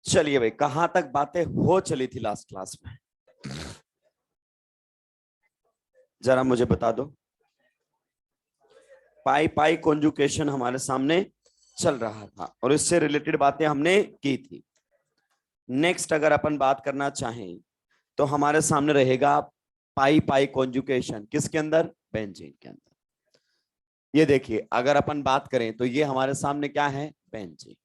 चलिए भाई, कहां तक बातें हो चली थी लास्ट क्लास में, जरा मुझे बता दो। पाई पाई कॉन्जुगेशन हमारे सामने चल रहा था और इससे रिलेटेड बातें हमने की थी। नेक्स्ट अगर अपन बात करना चाहें तो हमारे सामने रहेगा पाई पाई कॉन्जुगेशन। किसके अंदर? बेंजीन के अंदर। ये देखिए, अगर अपन बात करें तो ये हमारे सामने क्या है? बेंजीन।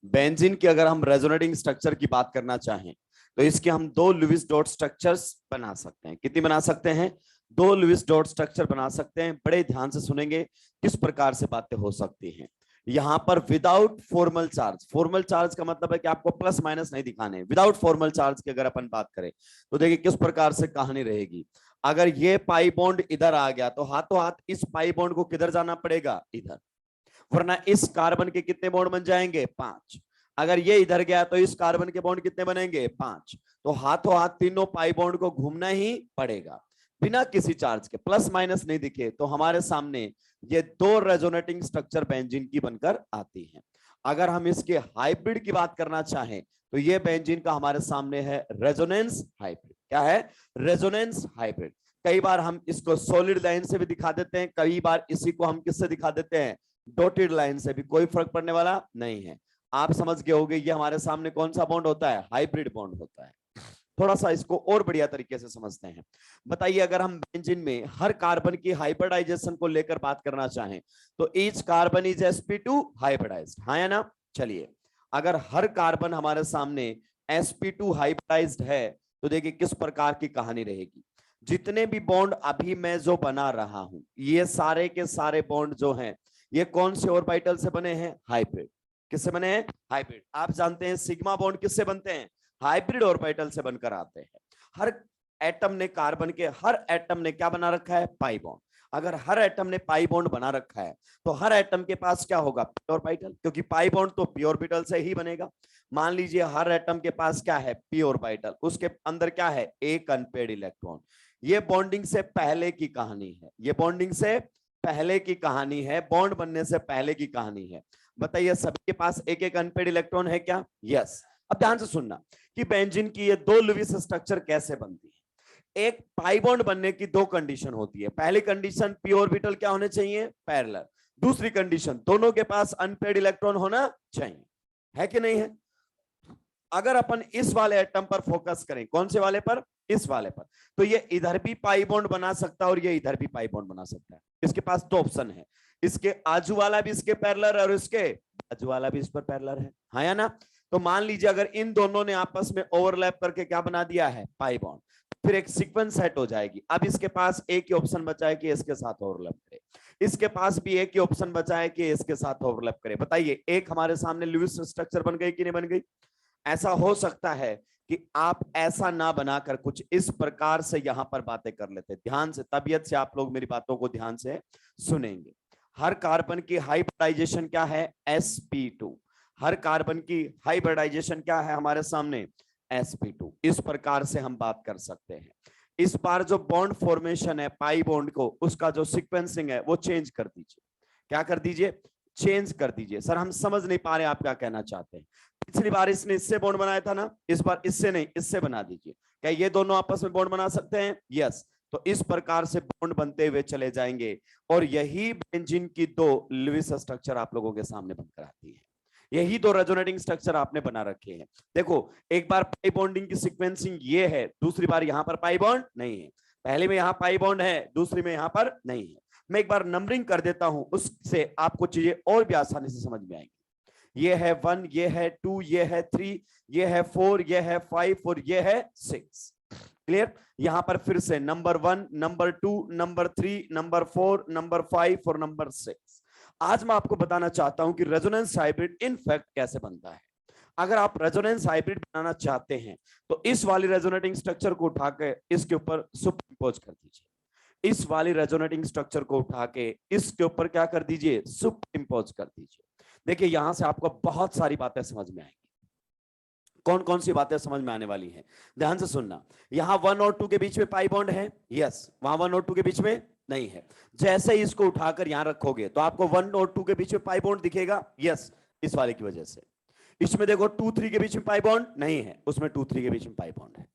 बेंजीन की अगर हम रेजोनेटिंग स्ट्रक्चर की बात करना चाहें तो इसके हम दो लुईस डॉट स्ट्रक्चर्स बना सकते हैं। कितनी बना सकते हैं? दो लुईस डॉट स्ट्रक्चर बना सकते हैं। बड़े ध्यान से सुनेंगे किस प्रकार से बातें हो सकती हैं। यहां पर without formal charge, formal charge का मतलब है कि आपको प्लस माइनस नहीं दिखाने। विदाउट फॉर्मल चार्ज की अगर अपन बात करें तो देखिए किस प्रकार से कहानी रहेगी। अगर ये पाई बॉन्ड इधर आ गया तो हाथों हाथ इस पाई बॉन्ड को किधर जाना पड़ेगा? इधर। वरना इस कार्बन के कितने बॉन्ड बन जाएंगे? 5। अगर ये इधर गया तो इस कार्बन के बॉन्ड कितने बनेंगे? 5। तो हाथों हाथ तीनों पाई बॉन्ड को घूमना ही पड़ेगा बिना किसी चार्ज के। प्लस माइनस नहीं दिखे तो हमारे सामने ये दो रेजोनेटिंग स्ट्रक्चर बेंजीन की बनकर आती हैं। अगर हम इसके हाइब्रिड की बात करना चाहें तो ये बेंजीन का हमारे सामने है रेजोनेंस हाइब्रिड। क्या है? Resonance hybrid. कई बार हम इसको सॉलिड लाइन से भी दिखा देते हैं, कई बार इसी को हम किससे दिखा देते हैं? डॉटेड लाइन से भी। कोई फर्क पड़ने वाला नहीं है। आप समझ गए होंगे ये हमारे सामने कौन सा बॉन्ड होता है? हाइब्रिड बॉन्ड होता है। थोड़ा सा इसको और बढ़िया तरीके से समझते हैं। बताइए, अगर हम बेंजीन में हर कार्बन की हाइब्रिडाइजेशन को लेकर बात करना चाहें तो each carbon is sp2 hybridised, हाँ या ना? चलिए, अगर हर कार्बन हमारे सामने sp2 हाइब्रिडाइज्ड है तो देखिए किस प्रकार की कहानी रहेगी। जितने भी बॉन्ड अभी मैं जो बना रहा हूं, ये सारे के सारे बॉन्ड जो हैं ये कौन से ऑर्बिटल से बने हैं? हाइब्रिड। किससे बने हैं? हाइब्रिड। आप जानते हैं सिग्मा बॉन्ड किससे बनते हैं? हाइब्रिड ऑर्बिटल से बनकर आते हैं। हर एटम ने, कार्बन के हर एटम ने क्या बना रखा है? Pi bond. अगर हर एटम ने पाई बॉन्ड बना रखा है तो हर एटम के पास क्या होगा? पी ऑर्बिटल, क्योंकि पाई बॉन्ड तो पी ऑर्बिटल से ही बनेगा। मान लीजिए हर एटम के पास क्या है? पी ऑर्बिटल, उसके अंदर क्या है? एक अनपेड इलेक्ट्रॉन। ये बॉन्डिंग से पहले की कहानी है। ये बॉन्डिंग से पहले की कहानी है, बॉन्ड बनने से पहले की कहानी है। बताइए सभी के पास एक एक अनपेड इलेक्ट्रॉन है क्या? यस। अब ध्यान से सुनना कि बेंजीन की ये दो लुईस स्ट्रक्चर कैसे बनती है। एक पाई बॉन्ड बनने की दो कंडीशन होती है। पहली कंडीशन, पी ऑर्बिटल क्या होने चाहिए? पैरेलल। दूसरी कंडीशन, दोनों के पास अनपेड इलेक्ट्रॉन होना चाहिए। है कि नहीं है? अगर अपन इस वाले एटम पर फोकस करें, कौन से वाले पर? इस वाले पर, तो ये इधर भी पाई बॉन्ड बना सकता है और ये इधर भी पाई बॉन्ड बना सकता है। इसके पास दो ऑप्शन है, इसके आजू वाला भी इसके पैरेलल है और इसके आजू वाला भी इस पर पैरेलल है, हाँ या ना? तो मान लीजिए अगर इन दोनों ने आपस में ओवरलैप करके क्या बना दिया है? पाई बॉन्ड, फिर एक सीक्वेंस सेट हो जाएगी। अब इसके पास एक ही ऑप्शन बचा है कि इसके साथ ओवरलैप करे, इसके पास भी एक ही ऑप्शन बचा है कि इसके साथ ओवरलैप करे। बताइए, एक हमारे सामने लुईस स्ट्रक्चर बन गई कि नहीं बन गई? ऐसा हो सकता है कि आप ऐसा ना बनाकर कुछ इस प्रकार से यहां पर बातें कर लेते। ध्यान से, तबीयत से आप लोग मेरी बातों को ध्यान से सुनेंगे। हर कार्बन की हाइब्रिडाइजेशन क्या है? sp2। हर कार्बन की हाइब्रिडाइजेशन क्या है हमारे सामने? sp2। इस प्रकार से हम बात कर सकते हैं। इस बार जो बॉन्ड फॉर्मेशन है पाई बॉन्ड को, उसका जो सीक्वेंसिंग है वो चेंज कर दीजिए। क्या कर दीजिए? चेंज कर दीजिए। सर हम समझ नहीं पा रहे आप क्या कहना चाहते हैं। पिछली बार इसने इससे बॉन्ड बनाया था ना, इस बार इससे नहीं, इससे बना दीजिए। क्या ये दोनों आपस में बॉन्ड बना सकते हैं? यस। तो इस प्रकार से बॉन्ड बनते हुए चले जाएंगे और यही बेंजीन की दो लुईस स्ट्रक्चर आप लोगों के सामने बनकर आती है। यही दो रेजोनेटिंग स्ट्रक्चर आपने बना रखे हैं। देखो, एक बार पाई बॉन्डिंग की सीक्वेंसिंग ये है, दूसरी बार यहां पर पाई बॉन्ड नहीं है। पहले में यहां पाई बॉन्ड है, दूसरी में यहां पर नहीं है। मैं एक बार नंबरिंग कर देता हूं, उससे आपको चीजें और भी आसानी से समझ में आएंगी। ये है 1, ये है 2, ये है 3, ये है 4, ये है 5 और ये है 6। क्लियर? यहां पर फिर से number 1, number 2, number 3, number 4, number 5 और नंबर 6। आज मैं आपको बताना चाहता हूं कि रेजोनेंस हाइब्रिड इनफैक्ट कैसे बनता है। अगर आप रेजोनेंस हाइब्रिड बनाना चाहते हैं तो इस वाली रेजोनेटिंग स्ट्रक्चर को उठाकर इसके ऊपर सुपरइंपोज कर दीजिए। इस वाली रेजोनेटिंग स्ट्रक्चर को उठा के इसके ऊपर क्या कर दीजिए? सुपरइंपोज कर दीजिए। देखिए, यहां से आपको बहुत सारी बातें समझ में आएंगी। कौन कौन सी बातें समझ में आने वाली हैं? ध्यान से सुनना। यहां 1 और 2 के बीच में पाई बॉन्ड है, यस। वहां 1 और 2 के बीच में नहीं है। जैसे ही इसको उठाकर यहां रखोगे तो आपको 1 और 2 के बीच में पाई बॉन्ड दिखेगा, यस। इस वाले की वजह से। इसमें देखो 2-3 के बीच में पाई बॉन्ड नहीं है, उसमें 2-3 के बीच में पाई बॉन्ड है,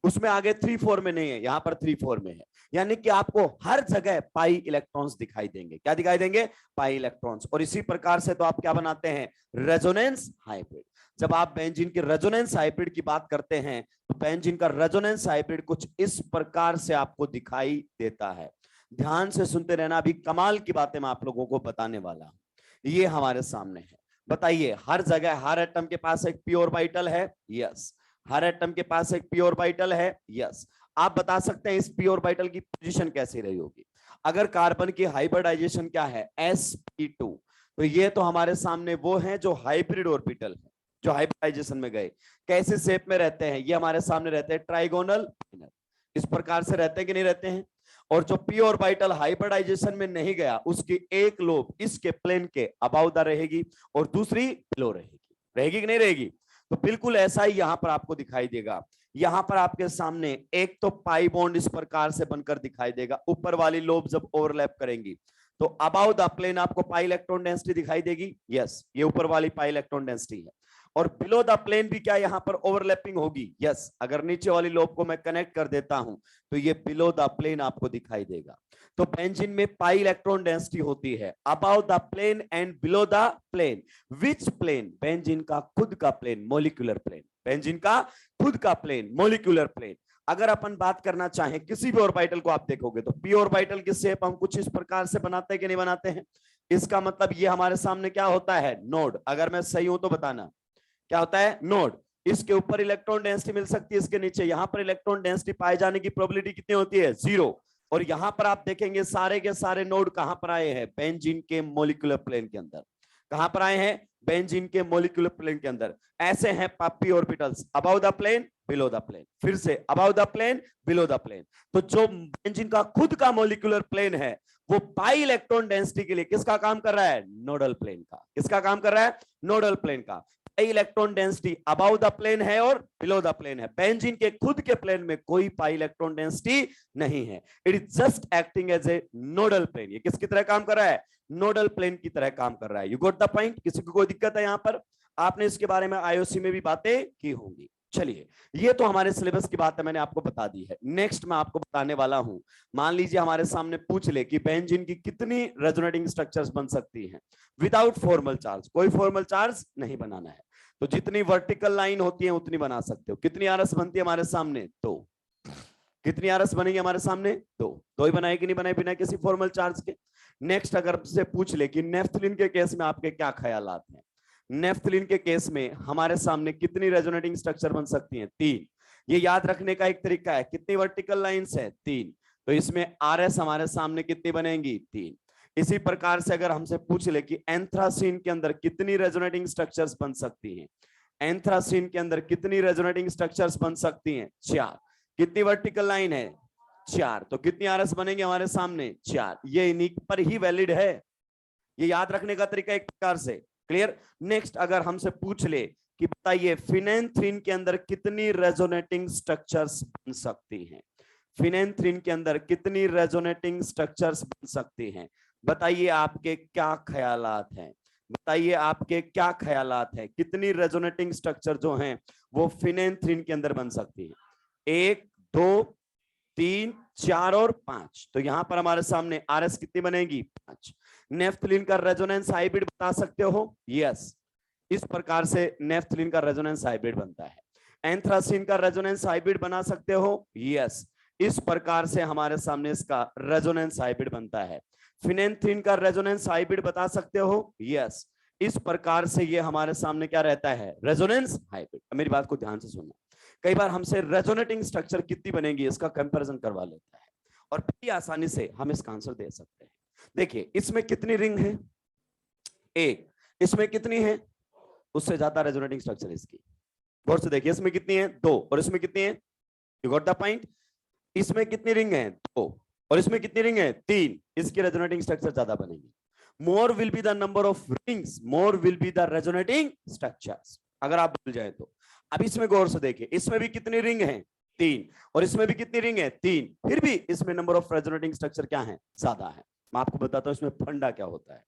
उसमें आगे 3-4 में नहीं है, यहां पर 3-4 में है। यानी कि आपको हर जगह पाई इलेक्ट्रॉन्स दिखाई देंगे। क्या दिखाई देंगे? Pi electrons. और इसी प्रकार से तो आप क्या बनाते हैं? Resonance hybrid. जब आप बेंजीन की रेजोनेंस हाइब्रिड की बात करते हैं तो बेंजीन का रेजोनेंस हाइब्रिड कुछ इस प्रकार से आपको दिखाई देता है। ध्यान से सुनते रहना, अभी कमाल की बातें मैं आप लोगों को बताने वाला हूं। ये हमारे सामने है, बताइए हर जगह हर एटम के पास एक पी ऑर्बिटल है, यस। हर एटम के पास एक पी ऑर्बिटल है, यस। आप बता सकते हैं इस पी ऑर्बिटल की पोजीशन कैसी रही होगी? अगर कार्बन की हाइब्रिडाइजेशन क्या है? sp2। तो ये तो हमारे सामने वो हैं जो हाइब्रिड ऑर्बिटल है, जो हाइब्रिडाइजेशन में गए। कैसे शेप में रहते हैं? ये हमारे सामने रहते हैं ट्राइगोनल, इस प्रकार से रहते हैं कि नहीं रहते हैं? और जो पी ऑर्बिटल हाइब्रिडाइजेशन में नहीं गया, उसकी एक लोब इसके प्लेन के अबाउ द रहेगी और दूसरी बिलो रहेगी। रहेगी कि नहीं रहेगी? तो बिल्कुल ऐसा ही यहां पर आपको दिखाई देगा। यहां पर आपके सामने एक तो पाई बॉन्ड इस प्रकार से बनकर दिखाई देगा, ऊपर वाली लोब जब ओवरलैप करेंगी तो अबाउ द प्लेन आपको पाई इलेक्ट्रॉन डेंसिटी दिखाई देगी, यस। ये ऊपर वाली पाई इलेक्ट्रॉन डेंसिटी है। और बिलो द प्लेन भी क्या यहां पर ओवरलैपिंग होगी? यस। अगर नीचे वाली लोब को मैं कनेक्ट कर देता हूं तो ये बिलो द प्लेन आपको दिखाई देगा। तो बेंजीन में पाई इलेक्ट्रॉन डेंसिटी होती है above the plane and below the plane. Which plane? Benzene का खुद का प्लेन, मोलिकुलर प्लेन। बेंजीन का खुद का प्लेन, मोलिकुलर प्लेन। अगर अपन बात करना चाहें किसी भी ऑर्बिटल को आप देखोगे तो पी ऑर्बिटल की शेप हम कुछ इस प्रकार से बनाते हैं कि नहीं बनाते हैं? इसका मतलब ये हमारे सामने क्या होता है? नोड। अगर मैं सही हूं तो बताना, क्या होता है? नोड। इसके ऊपर इलेक्ट्रॉन डेंसिटी मिल सकती है, इसके नीचे यहां पर इलेक्ट्रॉन डेंसिटी पाए जाने की प्रोबेबिलिटी कितनी होती है? 0। और यहां पर आप देखेंगे सारे के सारे नोड कहां पर आए हैं? बेंजीन के मोलिकुलर प्लेन के अंदर। कहां पर आए हैं? बेंजीन के मोलिकुलर प्लेन के अंदर। ऐसे हैं P orbitals, above the plane, below the plane, फिर से above the plane, below the plane. तो जो बेंजीन का खुद का मोलिकुलर प्लेन है वो पाई इलेक्ट्रॉन डेंसिटी के लिए किसका काम कर रहा है? नोडल प्लेन का। किसका काम कर रहा है? नोडल प्लेन का। Electron density above the plane है और बिलो द प्लेन है। बेंजीन के खुद के प्लेन में कोई पाई इलेक्ट्रॉन डेंसिटी नहीं है। It is just acting as a nodal plane. ये किसकी तरह काम कर रहा है? नोडल प्लेन की तरह काम कर रहा है। You got the point? किसी को कोई दिक्कत है यहां पर? आपने इसके बारे में आईओसी में भी बातें की होंगी। चलिए, ये तो हमारे सिलेबस की बात है, मैंने आपको बता दी है। नेक्स्ट मैं आपको बताने वाला हूं, मान लीजिए हमारे सामने पूछ ले कि बेंजीन की कितनी रेजोनेटिंग स्ट्रक्चर्स बन सकती हैं विदाउट फॉर्मल चार्ज। कोई फॉर्मल चार्ज नहीं बनाना है, तो जितनी वर्टिकल लाइन होती है उतनी बना सकते हो। कितनी आरएस बनती है हमारे सामने? 2। कितनी आरएस बनेगी हमारे सामने? 2। 2 ही बनाए कि नहीं बनाए बिना किसी फॉर्मल चार्ज के? नेक्स्ट अगर से पूछ ले कि नेफ्थलीन के केस में आपके क्या ख्यालात हैं? नेफ्थलीन के केस में हमारे सामने कितनी रेजोनेटिंग स्ट्रक्चर बन सकती हैं? 3। ये याद रखने का एक तरीका है, कितनी वर्टिकल लाइंस है? 3। तो इसमें आरएस हमारे सामने कितनी बनेंगी? 3। इसी प्रकार से अगर हमसे पूछ ले कि एंथ्रासीन के अंदर कितनी रेजोनेटिंग स्ट्रक्चर्स बन सकती हैं? एंथ्रासीन के अंदर कितनी रेजोनेटिंग स्ट्रक्चर्स बन सकती हैं? 4। कितनी वर्टिकल लाइन है? 4। तो कितनी आरएस बनेंगे हमारे सामने? 4। ये इन्हीं पर ही वैलिड है। ये याद रखने का तरीका एक प्रकार से क्लियर। नेक्स्ट अगर हमसे पूछ ले कि बताइए फिनेंथ्रीन के अंदर कितनी रेजोनेटिंग स्ट्रक्चर्स बन सकती हैं? फिनेंथ्रीन के अंदर कितनी रेजोनेटिंग स्ट्रक्चर्स बन सकती हैं? बताइए आपके क्या ख्यालात हैं? बताइए आपके क्या ख्यालात हैं? कितनी रेजोनेटिंग स्ट्रक्चर जो हैं वो फिनेंथ्रीन के अंदर बन सकती है? 1, 2, 3, 4 और 5। तो यहां पर हमारे सामने आरएस कितनी बनेगी? 5। नेफ्थलीन का रेजोनेंस हाइब्रिड बता सकते हो? यस। इस प्रकार से नेफ्थलीन का रेजोनेंस हाइब्रिड बनता है। एंथ्रासीन का रेजोनेंस हाइब्रिड बना सकते हो? यस। इस प्रकार से हमारे सामने इसका रेजोनेंस हाइब्रिड बनता है। फिनेंथ्रीन का रेजोनेंस हाइब्रिड बता सकते हो? यस। इस प्रकार से ये हमारे सामने क्या रहता है? Resonance hybrid. मेरी बात को ध्यान से सुनना, कई बार हमसे रेजोनेटिंग स्ट्रक्चर कितनी बनेगी इसका कंपैरिजन करवा लेता है और बड़ी आसानी से हम इसका आंसर दे सकते हैं। देखिए इसमें कितनी रिंग है? 1। इसमें कितनी है? उससे ज्यादा रेजोनेटिंग स्ट्रक्चर इसकी। गौर से देखिए, इसमें कितनी है? 2। और इसमें कितनी है? You got the point? इसमें कितनी रिंग है? 2। और इसमें कितनी रिंग है? 3। इसकी रेजोनेटिंग स्ट्रक्चर ज्यादा बनेगी। More will be the number of rings, more will be the resonating structures. अगर आप भूल जाए तो। अब इसमें गौर से देखिए, इसमें भी कितनी रिंग है? 3। और इसमें भी कितनी रिंग है? 3। फिर भी इसमें नंबर ऑफ रेजोनेटिंग स्ट्रक्चर क्या है? ज्यादा है। मैं आपको बताता हूं इसमें फंडा क्या होता है।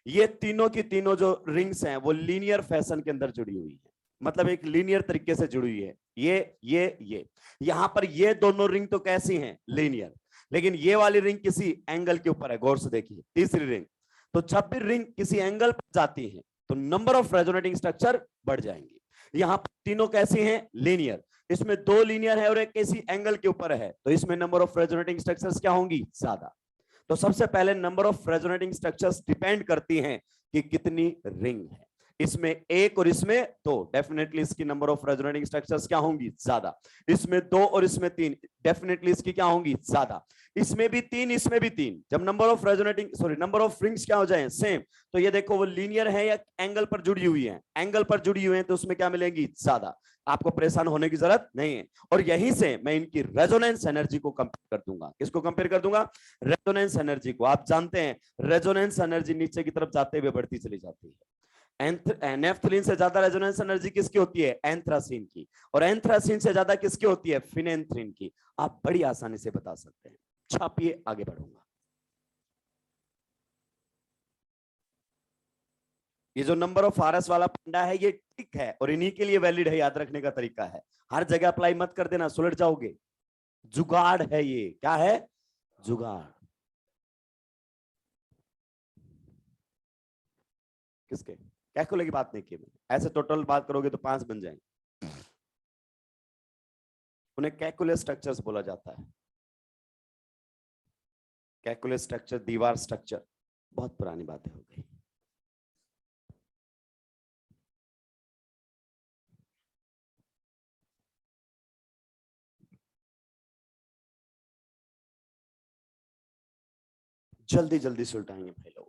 ये तीनों की तीनों जो रिंग्स हैं वो लीनियर फैशन के अंदर जुड़ी हुई है, मतलब एक लीनियर तरीके से जुड़ी हुई है। ये यहां पर ये दोनों रिंग तो कैसी हैं, लीनियर, लेकिन ये वाली रिंग किसी एंगल के ऊपर है। गौर से देखिए तीसरी रिंग, तो जब भी रिंग किसी एंगल पर जाती है तो नंबर ऑफ रेजोनेटिंग स्ट्रक्चर बढ़ जाएंगे। यहां पर तीनों कैसी हैं, लीनियर, इसमें दो लीनियर है और एक किसी एंगल के ऊपर है, तो इसमें नंबर ऑफ रेजोनेटिंग स्ट्रक्चर्स क्या होंगी, ज्यादा। तो सबसे पहले number of resonating structures depend करती हैं कि कितनी रिंग है। इसमें एक और इसमें दो, डेफिनेटली इसकी नंबर ऑफ रेजोनेटिंग स्ट्रक्चर्स क्या होंगी, ज्यादा। इसमें दो और इसमें तीन, डेफिनेटली इसकी क्या होंगी, ज्यादा। इसमें भी तीन, इसमें भी तीन। जब नंबर ऑफ रिंग्स क्या हो जाए, सेम, तो ये देखो वो लीनियर है या एंगल पर जुड़ी हुई है, एंगल पर जुड़ी हुई है, तो उसमें क्या मिलेंगी, ज्यादा। आपको परेशान होने की जरूरत नहीं है। और यहीं से मैं इनकी रेजोनेंस एनर्जी को कंपेयर कर दूंगा। किसको कंपेयर कर दूंगा, रेजोनेंस एनर्जी को। आप जानते हैं रेजोनेंस एनर्जी नीचे की तरफ जाते हुए बढ़ती चली जाती है। नेफ्थलीन से ज्यादा रेजोनेंस एनर्जी किसकी होती है, एंथ्रासीन की, और एंथ्रासीन से ज्यादा किसकी होती है, फिनेंथ्रीन की। आप बड़ी आसानी से बता सकते हैं। छापिए, आगे बढ़ूंगा। ये जो नंबर ऑफ आरएस वाला फंडा है ये ठीक है और इन्हीं के लिए वैलिड है, याद रखने का तरीका है। हर जगह अप्लाई मत कर देना, सुलझ जाओगे। जुगाड़ है ये, क्या है, जुगाड़। किसके, कैलकुलेट की बात नहीं की मैंने, ऐसे टोटल बात करोगे तो 5 बन जाएंगे। उन्हें कैलकुलेट स्ट्रक्चर्स बोला जाता है। कैलकुलेट स्ट्रक्चर, दीवार स्ट्रक्चर, बहुत पुरानी बातें हो गई। जल्दी जल्दी सुलटाएंगे भाई लोग।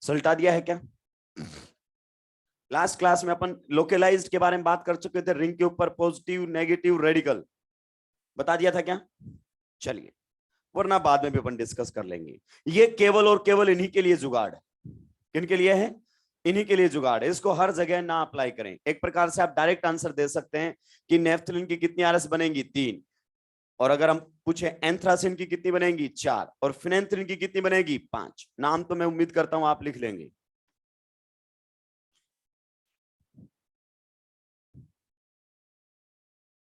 सुलटा दिया है क्या। लास्ट क्लास में अपन लोकलाइज्ड के बारे में बात कर चुके थे, रिंग के ऊपर पॉजिटिव नेगेटिव रेडिकल बता दिया था क्या। चलिए, वरना बाद में भी अपन डिस्कस कर लेंगे। ये केवल और केवल इन्हीं के लिए जुगाड़ है। किन के लिए है, इन्हीं के लिए जुगाड़ है। इसको हर जगह ना अप्लाई करें। एक प्रकार से आप डायरेक्ट आंसर दे सकते हैं कि नेफ्थलीन की कितनी आरएस बनेंगी, 3। और अगर हम पूछे एंथ्रासिन की कितनी बनेगी 4 और फिनेंथ्रीन की कितनी बनेगी 5। नाम तो मैं उम्मीद करता हूं आप लिख लेंगे।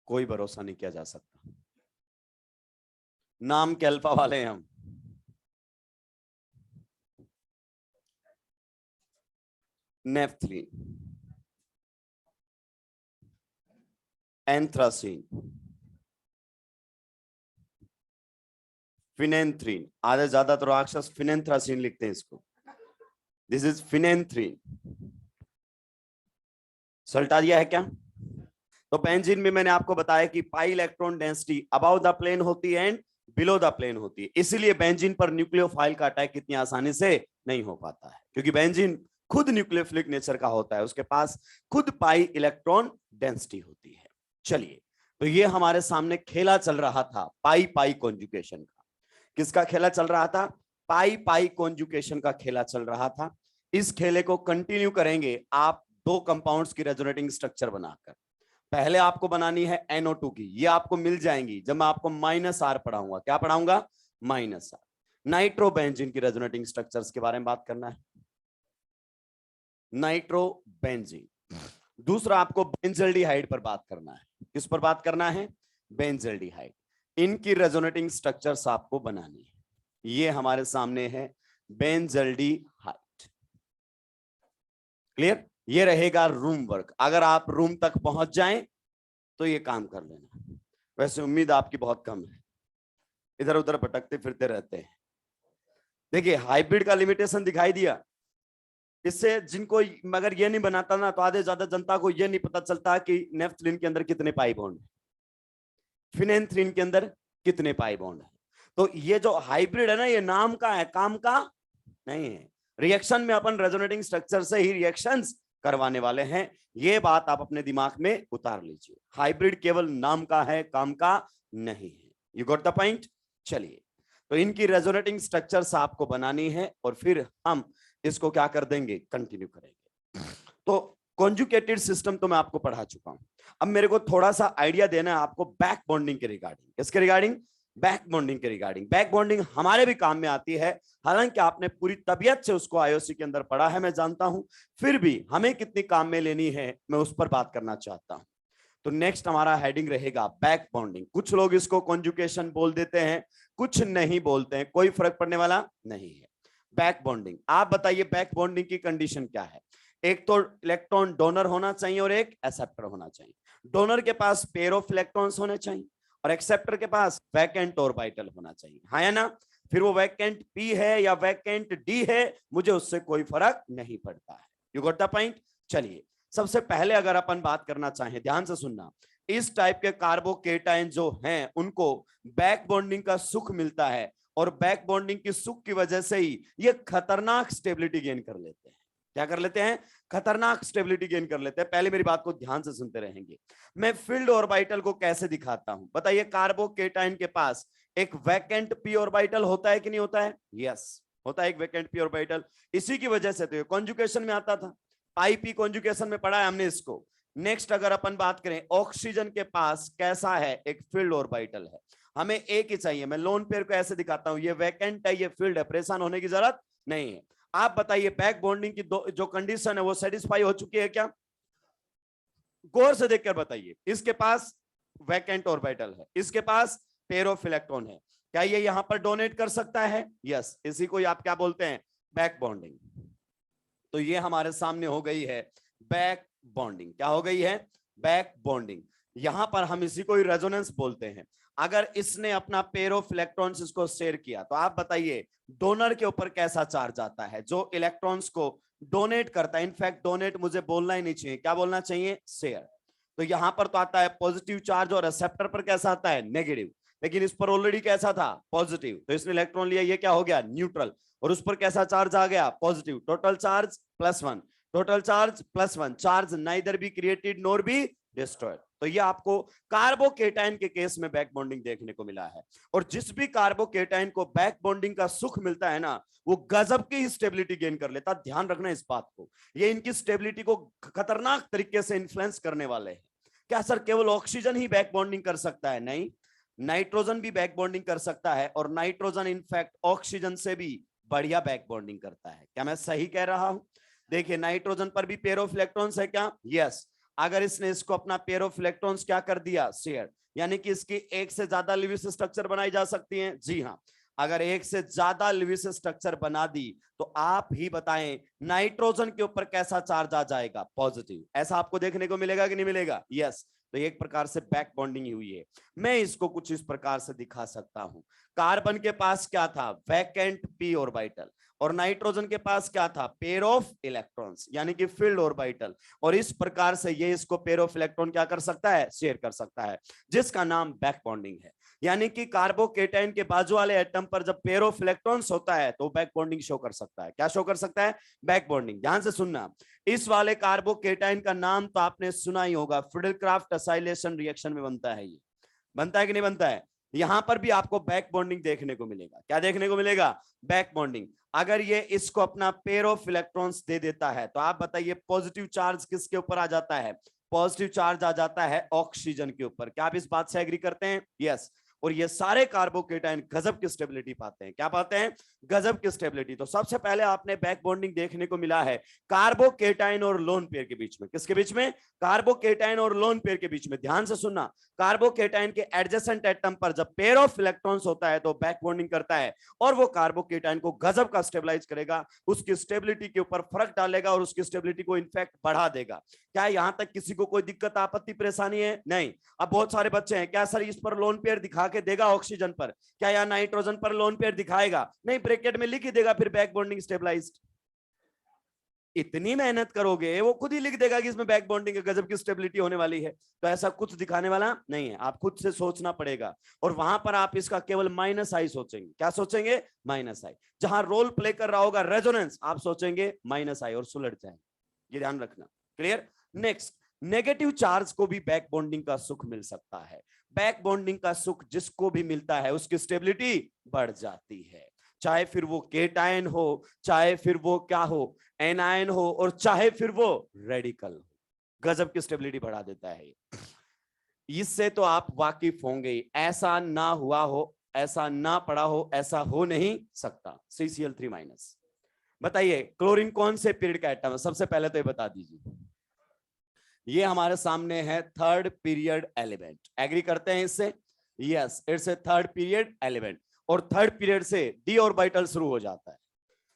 कोई भरोसा नहीं किया जा सकता, नाम के अल्फा वाले हैं हम। नेफ्थलीन, एंथ्रासिन, फिनेंथ्रीन, आधे ज्यादातर राक्षस फिनेंथ्रासिन लिखते हैं इसको। This is phenanthrene. सल्टा दिया है क्या? तो बेंजीन में मैंने आपको बताया कि pi electron density above the plane होती है एंड बिलो द प्लेन होती है, इसीलिए बेंजीन पर न्यूक्लियोफाइल का अटैक इतनी आसानी से नहीं हो पाता है, क्योंकि बेंजीन खुद न्यूक्लियोफिलिक नेचर का होता है, उसके पास खुद पाई इलेक्ट्रॉन डेंसिटी होती है। चलिए, तो ये हमारे सामने खेला चल रहा था पाई पाई कॉन्जुगेशन का। किसका खेला चल रहा था? पाई पाई कॉन्जुगेशन का खेला चल रहा था। इस खेले को कंटिन्यू करेंगे आप दो कंपाउंड्स की रेजोनेटिंग स्ट्रक्चर बनाकर। पहले आपको बनानी है NO2 की, ये आपको मिल जाएंगी जब मैं आपको -R पढ़ाऊंगा। क्या पढ़ाऊंगा? -R। नाइट्रोबेंजीन की रेजोनेटिंग स्ट्रक्चर्स के बारे में बात करना है, नाइट्रोबेंजीन। दूसरा आपको बेंजल्डिहाइड पर बात करना है। किस पर बात करना है? बेंजल्डिहाइड। इनकी रेजोनेटिंग स्ट्रक्चर्स आपको बनानी है। ये हमारे सामने है बेंजल्डिहाइड। क्लियर? ये रहेगा रूम वर्क, अगर आप रूम तक पहुंच जाएं तो ये काम कर लेना। वैसे उम्मीद आपकी बहुत कम है, इधर उधर भटकते फिरते रहते हैं। देखिए, हाइब्रिड का लिमिटेशन दिखाई दिया। इससे जिनको मगर ये नहीं बनाता ना, तो आधे ज्यादा जनता को ये नहीं पता चलता कि नेफ्थलीन के अंदर कितने पाई बॉन्ड है, फिनेंथ्रीन के अंदर कितने पाई बॉन्ड है। तो ये जो हाइब्रिड है ना, ये नाम का है, काम का नहीं है। रिएक्शन में अपन रेजोनेटिंग स्ट्रक्चर से ही रिएक्शंस करवाने वाले हैं, ये बात आप अपने दिमाग में उतार लीजिए। हाइब्रिड केवल नाम का है, काम का नहीं है। You got the point? चलिए, तो इनकी रेजोनेटिंग स्ट्रक्चर्स आपको बनानी है और फिर हम इसको क्या कर देंगे? कंटिन्यू करेंगे। तो कॉन्जुगेटेड सिस्टम तो मैं आपको पढ़ा चुका हूं। अब मेरे को थोड़ा सा आइडिया देना है आपको बैक बॉन्डिंग के रिगार्डिंग। किसके रिगार्डिंग? बैक बॉन्डिंग के रिगार्डिंग। बैक बॉन्डिंग हमारे भी काम में आती है, हालांकि आपने पूरी तबीयत से उसको आईओसी के अंदर पढ़ा है, मैं जानता हूं, फिर भी हमें कितनी काम में लेनी है मैं उस पर बात करना चाहता हूं। तो नेक्स्ट हमारा हेडिंग रहेगा बैक बॉन्डिंग। कुछ लोग इसको कॉन्जुगेशन बोल देते हैं, कुछ नहीं बोलते हैं, कोई फर्क पड़ने वाला नहीं है। बैक बॉन्डिंग, आप बताइए बैक बॉन्डिंग की कंडीशन क्या है? एक तो इलेक्ट्रॉन डोनर होना चाहिए और एक एक्सेप्टर होना चाहिए। डोनर के पास पेयर ऑफ इलेक्ट्रॉन्स होने चाहिए और एक्सेप्टर के पास वैकेंट ऑर्बिटल होना चाहिए, हाँ या ना? फिर वो वैकेंट p है या वैकेंट d है, मुझे उससे कोई फर्क नहीं पड़ता है। You got the point? चलिए, सबसे पहले अगर अपन बात करना चाहें, ध्यान से सुनना, इस टाइप के कार्बोकेटाइन जो हैं उनको बैक बॉन्डिंग का सुख मिलता है और बैक बॉन्डिंग की सुख की वजह से ही ये खतरनाक स्टेबिलिटी गेन कर लेते हैं। क्या कर लेते हैं? खतरनाक स्टेबिलिटी गेन कर लेते हैं। पहले मेरी बात को ध्यान से सुनते रहेंगे। मैं फील्ड ऑर्बिटल को कैसे दिखाता हूं? बताइए, कार्बोकेटाइन के पास एक वैकेंट p ऑर्बिटल होता है कि नहीं होता है? यस, होता है एक वैकेंट p ऑर्बिटल। इसी की वजह से तो ये कॉन्जुगेशन में आता था, पाई p कॉन्जुगेशन में पढ़ा है हमने इसको। नेक्स्ट अगर अपन बात करें, ऑक्सीजन के पास कैसा है? एक फील्ड ऑर्बिटल है, हमें एक ही चाहिए। मैं लोन पेयर को ऐसे दिखाता हूं, ये वैकेंट है, ये फील्ड है, परेशान होने की जरूरत नहीं है। आप बताइए, बैक बॉन्डिंग की जो कंडीशन है वो सेटिस्फाई हो चुकी है क्या? गौर से देखकर बताइए। इसके पास वैकेंट ऑर्बिटल है, इसके पास पेयर ऑफ इलेक्ट्रॉन है, क्या ये यहां पर डोनेट कर सकता है? यस, इसी को आप क्या बोलते हैं? Back bonding. तो ये हमारे सामने हो गई है बैक बॉन्डिंग। क्या हो गई है? Back bonding. यहां पर हम इसी को रेजोनेंस बोलते हैं। अगर इसने अपना पेयर ऑफ इलेक्ट्रॉन्स इसको शेयर किया, तो आप बताइए डोनर के ऊपर कैसा चार्ज आता है? जो इलेक्ट्रॉन्स को डोनेट करता है, इनफैक्ट डोनेट मुझे बोलना ही नहीं चाहिए, क्या बोलना चाहिए? शेयर। तो यहां पर तो आता है पॉजिटिव चार्ज और रिसेप्टर पर कैसा आता है? नेगेटिव। लेकिन इस पर ऑलरेडी कैसा था? पॉजिटिव, तो इसने इलेक्ट्रॉन लिया, ये क्या हो गया? न्यूट्रल। और उस पर कैसा चार्ज आ गया? Positive. Total charge +1, total charge +1, charge neither be created nor be destroyed. तो ये आपको कार्बोकेटाइन के केस में बैक बॉन्डिंग देखने को मिला है। और जिस भी कार्बोकेटाइन को बैक बॉन्डिंग का सुख मिलता है ना, वो गजब की स्टेबिलिटी गेन कर लेता। ध्यान रखना इस बात को, ये इनकी स्टेबिलिटी को खतरनाक तरीके से इन्फ्लुएंस करने वाले हैं। क्या सर केवल ऑक्सीजन ही बैक बॉन्डिंग कर सकता है? नहीं, नाइट्रोजन भी बैक बॉन्डिंग कर सकता है और नाइट्रोजन इनफैक्ट ऑक्सीजन से भी बढ़िया बैक बॉन्डिंग करता है। क्या मैं सही कह रहा हूं? देखिए नाइट्रोजन पर भी पेयर ऑफ इलेक्ट्रॉन्स है क्या? यस। अगर इसने इसको अपना पेयर ऑफ इलेक्ट्रॉन्स क्या कर दिया? शेयर, यानी कि इसकी एक से ज्यादा लिविस स्ट्रक्चर बनाई जा सकती है। जी हाँ, अगर एक से ज्यादा लिविस स्ट्रक्चर बना दी तो आप ही बताएं नाइट्रोजन के ऊपर कैसा चार्ज आ जाएगा? पॉजिटिव। ऐसा आपको देखने को मिलेगा कि नहीं मिलेगा? यस। तो एक प्रकार से बैक बॉन्डिंग ही हुई है। मैं इसको कुछ इस प्रकार से दिखा सकता हूं। कार्बन के पास क्या था? वैकेंट पी ऑर्बिटल, और नाइट्रोजन के पास क्या था? पेयर ऑफ इलेक्ट्रॉन्स, यानी कि फील्ड ऑर्बिटल। और इस प्रकार से ये इसको पेयर ऑफ इलेक्ट्रॉन क्या कर सकता है? शेयर कर सकता है, जिसका नाम बैक बॉन्डिंग है। यानी कि कार्बोकेटाइन के बाजू वाले एटम पर जब पेयर ऑफ इलेक्ट्रॉन्स होता है तो बैक बॉन्डिंग शो कर सकता है। क्या शो कर सकता है? Back bonding. ध्यान से सुनना, इस वाले कार्बोकेटाइन का नाम तो आपने सुना ही होगा, फ्रीडल-क्राफ्ट एसाइलेशन रिएक्शन में बनता है। ये बनता है कि नहीं बनता है? यहां पर भी आपको बैक बॉन्डिंग देखने को मिलेगा। क्या देखने को मिलेगा? Back bonding. अगर ये इसको अपना पेयर ऑफ इलेक्ट्रॉन्स दे देता है तो आप बताइए पॉजिटिव चार्ज किसके ऊपर आ जाता है? पॉजिटिव चार्ज आ जाता है ऑक्सीजन के ऊपर। क्या आप इस बात से एग्री करते हैं? यस। और ये सारे कार्बोकेटाइन गजब की स्टेबिलिटी पाते हैं। क्या पाते हैं? गजब की स्टेबिलिटी। तो सबसे पहले आपने बैक बॉन्डिंग देखने को मिला है कार्बोकेटाइन और लोन पेयर के बीच में। किसके बीच में? कार्बोकेटाइन और लोन पेयर के बीच में। ध्यान से सुनना, कार्बोकेटाइन के एडजेसेंट एटम पर जब पेयर ऑफ इलेक्ट्रॉन्स होता है तो बैक बॉन्डिंग करता है और वो कार्बोकेटाइन को गजब का स्टेबलाइज करेगा, उसकी स्टेबिलिटी के ऊपर फर्क डालेगा और उसकी स्टेबिलिटी को इनफैक्ट बढ़ा देगा। क्या यहां तक किसी को कोई दिक्कत आपत्ति परेशानी है? नहीं। अब बहुत सारे बच्चे हैं, क्या सर इस पर लोन पेयर दिखा के देगा ऑक्सीजन पर? क्या या नाइट्रोजन पर लोन पेयर दिखाएगा? नहीं, ब्रैकेट में लिख ही देगा फिर बैक बॉन्डिंग स्टेबलाइज्ड। इतनी मेहनत करोगे वो खुद ही लिख देगा कि इसमें बैक बॉन्डिंग गजब की स्टेबिलिटी होने वाली है। तो ऐसा कुछ दिखाने वाला नहीं है, आप खुद से सोचना पड़ेगा। और वहां पर आप इसका केवल माइनस आई सोचेंगे। क्या सोचेंगे? माइनस आई। जहां रोल प्ले कर रहा होगा रेजोनेंस, आप सोचेंगे माइनस आई और सुलट जाएंगे। ये ध्यान रखना। क्लियर? नेक्स्ट, नेगेटिव चार्ज को भी बैक बॉन्डिंग का सुख मिल सकता है। बैक बॉन्डिंग का सुख जिसको भी मिलता है उसकी स्टेबिलिटी बढ़ जाती है, चाहे फिर वो केटायन हो, चाहे फिर वो क्या हो, एनायन हो, और चाहे फिर वो रेडिकल हो। गजब की स्टेबिलिटी बढ़ा देता है। इससे तो आप वाकिफ होंगे, ऐसा ना हुआ हो, ऐसा ना पढ़ा हो, ऐसा हो नहीं सकता। CCl3-। बताइए क्लोरीन कौन से पीरियड का एटम है? सबसे पहले तो ये बता दीजिए। ये हमारे सामने है थर्ड पीरियड एलिमेंट। एग्री करते हैं इससे? Yes, it's a third period element. और थर्ड पीरियड से डी ऑर्बिटल शुरू हो जाता है।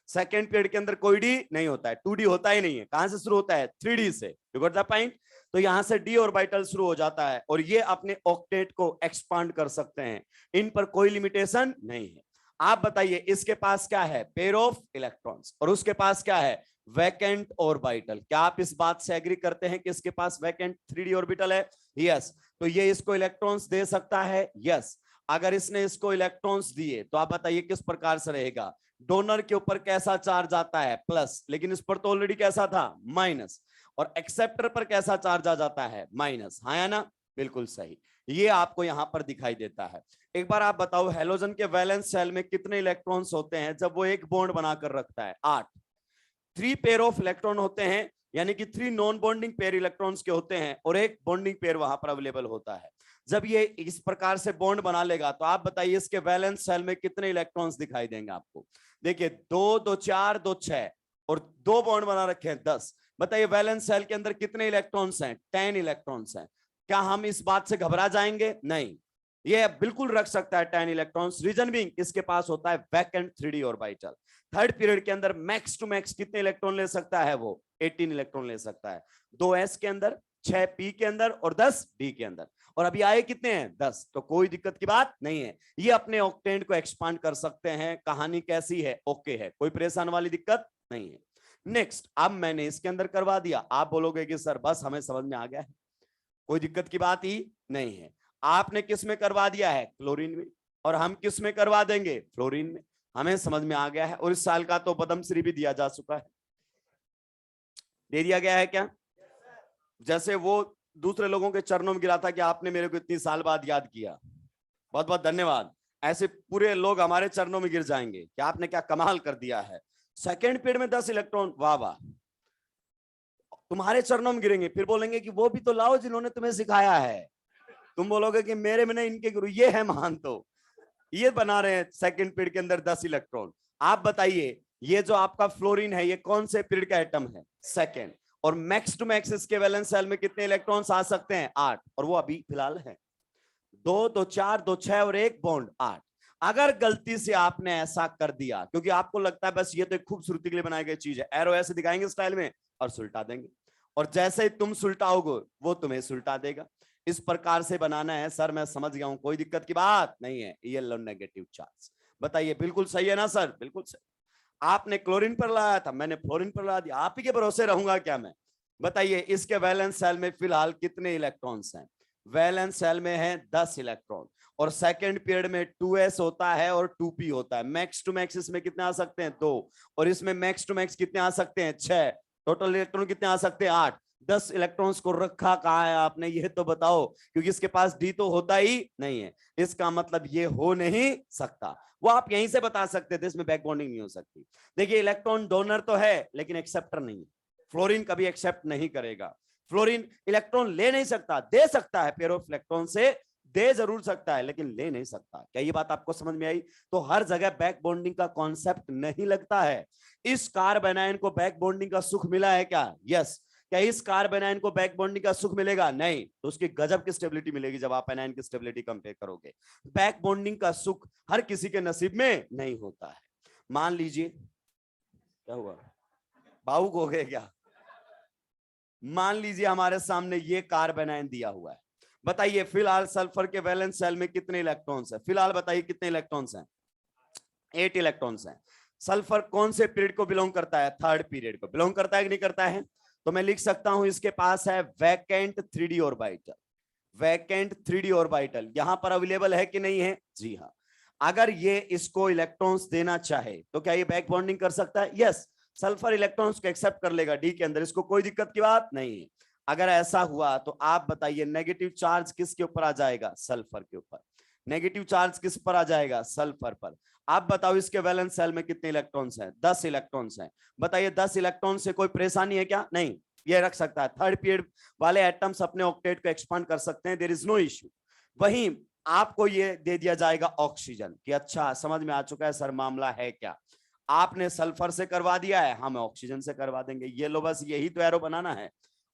सेकेंड पीरियड के अंदर कोई डी नहीं होता है, 2D होता ही नहीं है। कहां से शुरू होता है? 3D से। You got the point? तो यहां से डी ऑर्बिटल शुरू हो जाता है और ये अपने ऑक्टेट को एक्सपांड कर सकते हैं, इन पर कोई लिमिटेशन नहीं है। आप बताइए इसके पास क्या है? Pair of electrons. और उसके पास क्या है? Vacant orbital. क्या आप इस बात से एग्री करते हैं कि इसके पास वैकेंट 3D ऑर्बिटल है? यस। तो ये इसको इलेक्ट्रॉन्स दे सकता है? यस। अगर इसने इसको इलेक्ट्रॉन्स दिए तो आप बताइए किस प्रकार से रहेगा? डोनर के ऊपर कैसा चार्ज आता है? प्लस, लेकिन इस पर तो ऑलरेडी कैसा था? माइनस। और एक्सेप्टर पर कैसा चार्ज आ जाता है? माइनस। हाँ या ना? बिल्कुल सही। ये आपको यहां पर दिखाई देता है। एक बार आप बताओ हेलोजन के वैलेंस शेल में कितने इलेक्ट्रॉन्स होते हैं जब वो एक बॉन्ड बनाकर रखता है? 8। 3 पेयर ऑफ इलेक्ट्रॉन होते हैं, यानी कि 3 नॉन बॉन्डिंग पेयर इलेक्ट्रॉन्स के होते हैं और एक बॉन्डिंग पेयर वहां पर अवेलेबल होता है। जब ये इस प्रकार से बॉन्ड बना लेगा तो आप बताइए इसके वैलेंस शेल में कितने इलेक्ट्रॉन्स दिखाई देंगे आपको? देखिए 2, 2, 4, 2, 6 और 2 बॉन्ड बना रखे हैं 10। बताइए वैलेंस शेल के अंदर कितने इलेक्ट्रॉन्स हैं? 10 इलेक्ट्रॉन्स हैं। क्या हम इस बात से घबरा जाएंगे? नहीं, ये बिल्कुल रख सकता है 10 इलेक्ट्रॉन्स। रीजन बीइंग इसके पास होता है vacant 3D orbital. Third period के अंदर मैक्स टू मैक्स कितने इलेक्ट्रॉन ले सकता है? वो 18 इलेक्ट्रॉन ले सकता है। 2s के अंदर, 6p के अंदर और 10d के अंदर। और अभी आए कितने हैं? 10। तो कोई दिक्कत की बात नहीं है, ये अपने ऑक्टेंट को एक्सपांड कर सकते हैं। कहानी कैसी है? ओके है, कोई परेशान वाली दिक्कत नहीं है। नेक्स्ट, अब मैंने इसके अंदर करवा दिया। आप बोलोगे कि सर बस हमें समझ में आ गया है, कोई दिक्कत की बात ही नहीं है। आपने किस में करवा दिया है? क्लोरीन में। और हम किस में करवा देंगे? फ्लोरीन में। हमें समझ में आ गया है और इस साल का तो पद्मश्री भी दिया जा चुका है। दे दिया गया है क्या? जैसे वो दूसरे लोगों के चरणों में गिरा था कि आपने मेरे को इतनी साल बाद याद किया, बहुत बहुत धन्यवाद। ऐसे पूरे लोग हमारे चरणों में गिर जाएंगे कि आपने क्या कमाल कर दिया है। सेकेंड पीरियड में 10 इलेक्ट्रॉन, वाह वाह। तुम्हारे चरणों में गिरेंगे, फिर बोलेंगे कि वो भी तो लाओ जिन्होंने तुम्हें सिखाया है। तुम बोलोगे कि मेरे में नहीं, इनके गुरु ये है महान, तो ये बना रहे हैं सेकंड पीरियड के अंदर 10 इलेक्ट्रॉन। आप बताइए ये जो आपका फ्लोरीन है ये कौन से पीरियड का एटम है? सेकंड। और मैक्स टू मैक्स इसके वैलेंस शेल में कितने इलेक्ट्रॉन्स आ सकते हैं? 8, और वो अभी फिलहाल है 2, 2 4, 2 6 और 1 बॉन्ड 8। अगर गलती से आपने ऐसा कर दिया, क्योंकि आपको लगता है बस ये तो एक खूबसूरती के लिए बनाई गई चीज है, एरो ऐसे दिखाएंगे स्टाइल में और सुलटा देंगे, और जैसे ही तुम सुलटाओगे वो तुम्हें सुलटा देगा। इस प्रकार से बनाना है सर, मैं समझ गया हूं, कोई दिक्कत की बात नहीं है। येलो नेगेटिव चार्ज, बताइए बिल्कुल सही है ना सर? बिल्कुल सही। आपने क्लोरीन पर लगाया था, मैंने फ्लोरीन पर लगा दिया, आप ही के भरोसे रहूंगा क्या मैं? बताइए इसके वैलेंस शेल में फिलहाल कितने इलेक्ट्रॉन्स हैं? वैलेंस शेल में है 10 इलेक्ट्रॉन, और सेकंड पीरियड में 2s होता है और 2p होता है। मैक्स टू मैक्स इसमें कितने आ सकते हैं? 2, और इसमें मैक्स टू मैक्स कितने आ सकते हैं? 6। टोटल इलेक्ट्रॉन कितने आ सकते हैं? 8। 10 इलेक्ट्रॉन्स को रखा कहाँ है आपने, ये तो बताओ, क्योंकि इसके पास डी तो होता ही नहीं है, इसका मतलब ये हो नहीं सकता। वो आप यहीं से बता सकते थे, इसमें बैक बॉन्डिंग नहीं हो सकती। देखिए इलेक्ट्रॉन डोनर तो है लेकिन एक्सेप्टर नहीं है, फ्लोरीन कभी एक्सेप्ट नहीं करेगा। फ्लोरीन इलेक्ट्रॉन ले नहीं सकता, दे सकता है, पेयर ऑफ इलेक्ट्रॉन से दे जरूर सकता है लेकिन ले नहीं सकता। क्या ये बात आपको समझ में आई? तो हर जगह बैक बॉन्डिंग का कॉन्सेप्ट नहीं लगता है। इस कार्बन आयन को बैक बॉन्डिंग का सुख मिला है क्या? यस। क्या इस कार्बन आयन को बैक बॉन्डिंग का सुख मिलेगा? नहीं। तो उसकी गजब की स्टेबिलिटी मिलेगी जब आप एनायन की स्टेबिलिटी कंपेयर करोगे। बैक बॉन्डिंग का सुख हर किसी के नसीब में नहीं होता है। मान लीजिए, क्या हुआ, भावुक हो गए क्या? मान लीजिए हमारे सामने ये कार्बन आयन दिया हुआ है, बताइए फिलहाल सल्फर के वैलेंस शेल में कितने इलेक्ट्रॉन्स हैं? फिलहाल बताइए कितने इलेक्ट्रॉन्स हैं? 8 इलेक्ट्रॉन्स हैं। सल्फर कौन से पीरियड को बिलोंग करता है? थर्ड पीरियड को बिलोंग करता है कि नहीं करता है? तो मैं लिख सकता हूं इसके पास है vacant 3d orbital. Vacant 3d orbital यहां पर अवेलेबल है कि नहीं है? जी हाँ। अगर ये इसको इलेक्ट्रॉन्स देना चाहे तो क्या ये बैक बॉन्डिंग कर सकता है? यस। सल्फर इलेक्ट्रॉन्स को एक्सेप्ट कर लेगा डी के अंदर, इसको कोई दिक्कत की बात नहीं है। अगर ऐसा हुआ तो आप बताइए नेगेटिव चार्ज किसके ऊपर आ जाएगा? सल्फर के ऊपर। नेगेटिव चार्ज किस पर आ जाएगा? सल्फर पर। आप बताओ इसके वैलेंस शेल में कितने इलेक्ट्रॉन्स हैं? 10 इलेक्ट्रॉन्स हैं। बताइए 10 इलेक्ट्रॉन से कोई परेशानी है क्या? नहीं, ये रख सकता है। थर्ड पीरियड वाले एटम्स अपने ऑक्टेट को एक्सपांड कर सकते हैं, देयर इज नो इश्यू। वहीं आपको ये दे दिया जाएगा ऑक्सीजन कि अच्छा समझ में आ चुका है सर मामला है क्या, आपने सल्फर से करवा दिया है, हम ऑक्सीजन से करवा देंगे। ये लो, बस यही तो एरो बनाना है।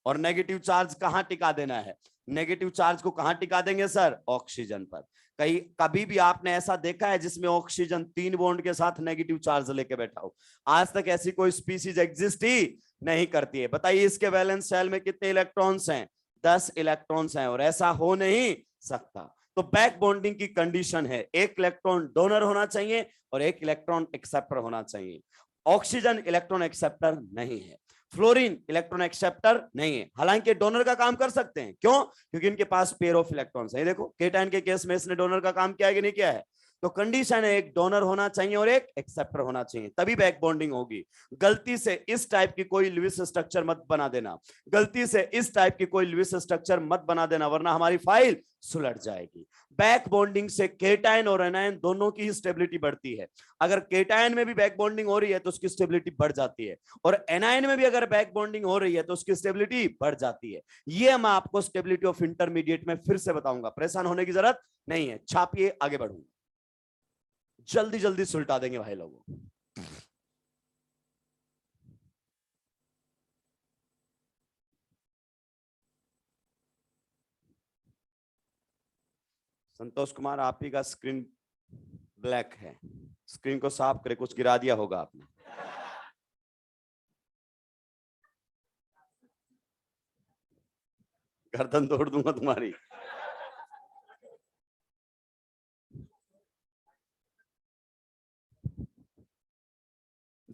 और नेगेटिव चार्ज कहां टिका देना है? नेगेटिव चार्ज को कहां टिका देंगे सर? ऑक्सीजन पर। कहीं कभी भी आपने ऐसा देखा है जिसमें ऑक्सीजन 3 बॉन्ड के साथ नेगेटिव चार्ज लेके बैठा हो? आज तक ऐसी कोई स्पीसीज एग्जिस्ट ही नहीं करती है। बताइए इसके वैलेंस शेल में कितने इलेक्ट्रॉन्स हैं? 10 इलेक्ट्रॉन्स हैं, और ऐसा हो नहीं सकता। तो बैक बॉन्डिंग की कंडीशन है एक इलेक्ट्रॉन डोनर होना चाहिए और एक इलेक्ट्रॉन एक्सेप्टर होना चाहिए। ऑक्सीजन इलेक्ट्रॉन एक्सेप्टर नहीं है, फ्लोरीन इलेक्ट्रॉन एक्सेप्टर नहीं है, हालांकि डोनर का काम कर सकते हैं। क्यों? क्योंकि इनके पास पेयर ऑफ इलेक्ट्रॉन्स है। देखो केटायन के केस में इसने डोनर का काम किया है कि नहीं किया है? तो कंडीशन है एक डोनर होना चाहिए और एक एक्सेप्टर होना चाहिए, तभी बैक बॉन्डिंग होगी। गलती से इस टाइप की कोई लुईस स्ट्रक्चर मत बना देना, गलती से इस टाइप की कोई लुईस स्ट्रक्चर मत बना देना, वरना हमारी फाइल सुलट जाएगी। बैक बॉन्डिंग से केटायन और एनायन दोनों की ही स्टेबिलिटी बढ़ती है। अगर केटायन में भी बैक बॉन्डिंग हो रही है तो उसकी स्टेबिलिटी बढ़ जाती है, और एनायन में भी अगर बैक बॉन्डिंग हो रही है तो उसकी स्टेबिलिटी बढ़ जाती है। ये मैं आपको स्टेबिलिटी ऑफ इंटरमीडिएट में फिर से बताऊंगा, परेशान होने की जरूरत नहीं है। छापिए, आगे बढ़ूंगा, जल्दी जल्दी सुलटा देंगे भाई लोगों। संतोष कुमार, आप ही का स्क्रीन ब्लैक है, स्क्रीन को साफ करे, कुछ गिरा दिया होगा आपने। गर्दन तोड़ दूंगा तुम्हारी।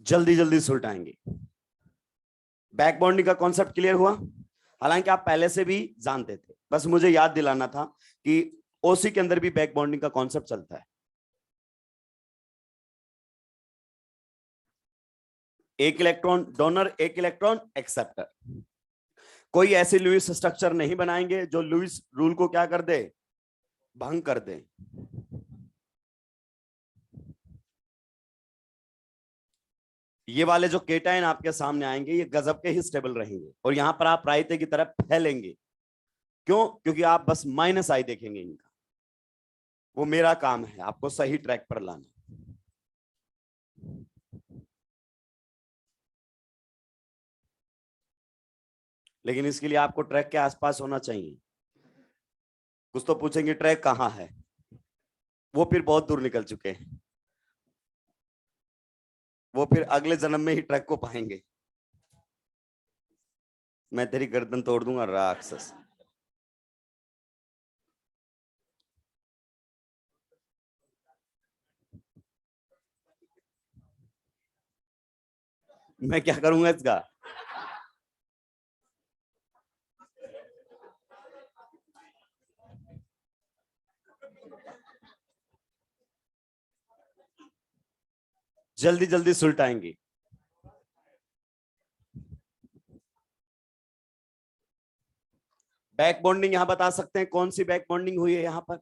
जल्दी जल्दी सुलटाएंगे। बैक बॉन्डिंग का कॉन्सेप्ट क्लियर हुआ? हालांकि आप पहले से भी जानते थे, बस मुझे याद दिलाना था कि ओसी के अंदर भी बैक बॉन्डिंग का कॉन्सेप्ट चलता है। एक इलेक्ट्रॉन डोनर, एक इलेक्ट्रॉन एक्सेप्टर। कोई ऐसे लुईस स्ट्रक्चर नहीं बनाएंगे जो लुईस रूल को क्या कर दे, भंग कर दे। ये वाले जो केटायन आपके सामने आएंगे ये गजब के ही स्टेबल रहेंगे, और यहां पर आप रायते की तरफ फैलेंगे। क्यों? क्योंकि आप बस माइनस आई देखेंगे इनका। वो मेरा काम है आपको सही ट्रैक पर लाना। लेकिन इसके लिए आपको ट्रैक के आसपास होना चाहिए। कुछ तो पूछेंगे ट्रैक कहाँ है, वो फिर बहुत दूर निकल चुके हैं, वो फिर अगले जन्म में ही ट्रैक को पाएंगे। मैं तेरी गर्दन तोड़ दूंगा राक्षस। मैं क्या करूंगा इसका? जल्दी जल्दी सुलटाएंगे। बैक बॉन्डिंग यहां बता सकते हैं कौन सी बैक बॉन्डिंग हुई है यहां पर?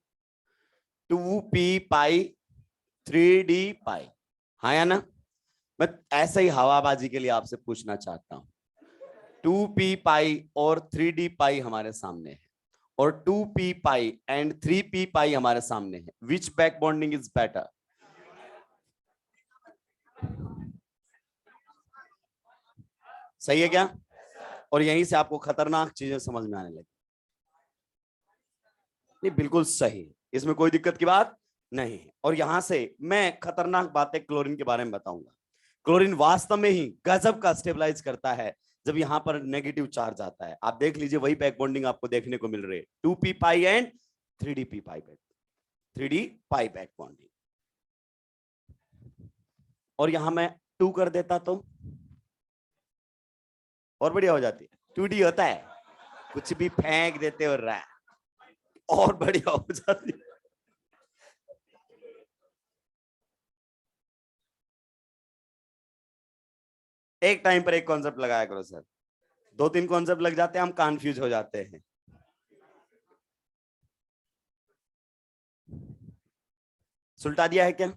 2p पाई 3d पाई, हाँ या ना? मैं ऐसे ही हवाबाजी के लिए आपसे पूछना चाहता हूं। 2p पाई और 3d पाई हमारे सामने है, और 2p पाई एंड 3p पाई हमारे सामने है। Which back bonding is better? सही है क्या? और यहीं से आपको खतरनाक चीजें समझ में आने लगी। नहीं, बिल्कुल सही, इसमें कोई दिक्कत की बात नहीं है। और यहां से मैं खतरनाक बातें क्लोरीन के बारे में बताऊंगा। क्लोरीन वास्तव में ही गजब का स्टेबलाइज करता है जब यहां पर नेगेटिव चार्ज आता है। आप देख लीजिए वही बैक बॉन्डिंग आपको देखने को मिल रही है, 2p pi and 3d pi back, 3d pi back bonding. और यहां मैं 2 कर देता तो और बढ़िया हो जाती है। 2d होता है, कुछ भी फेंक देते हो रहा, और बढ़िया हो जाती है। एक टाइम पर एक कॉन्सेप्ट लगाया करो सर, 2-3 कॉन्सेप्ट लग जाते हैं हम कंफ्यूज हो जाते हैं। सुलटा दिया है क्या?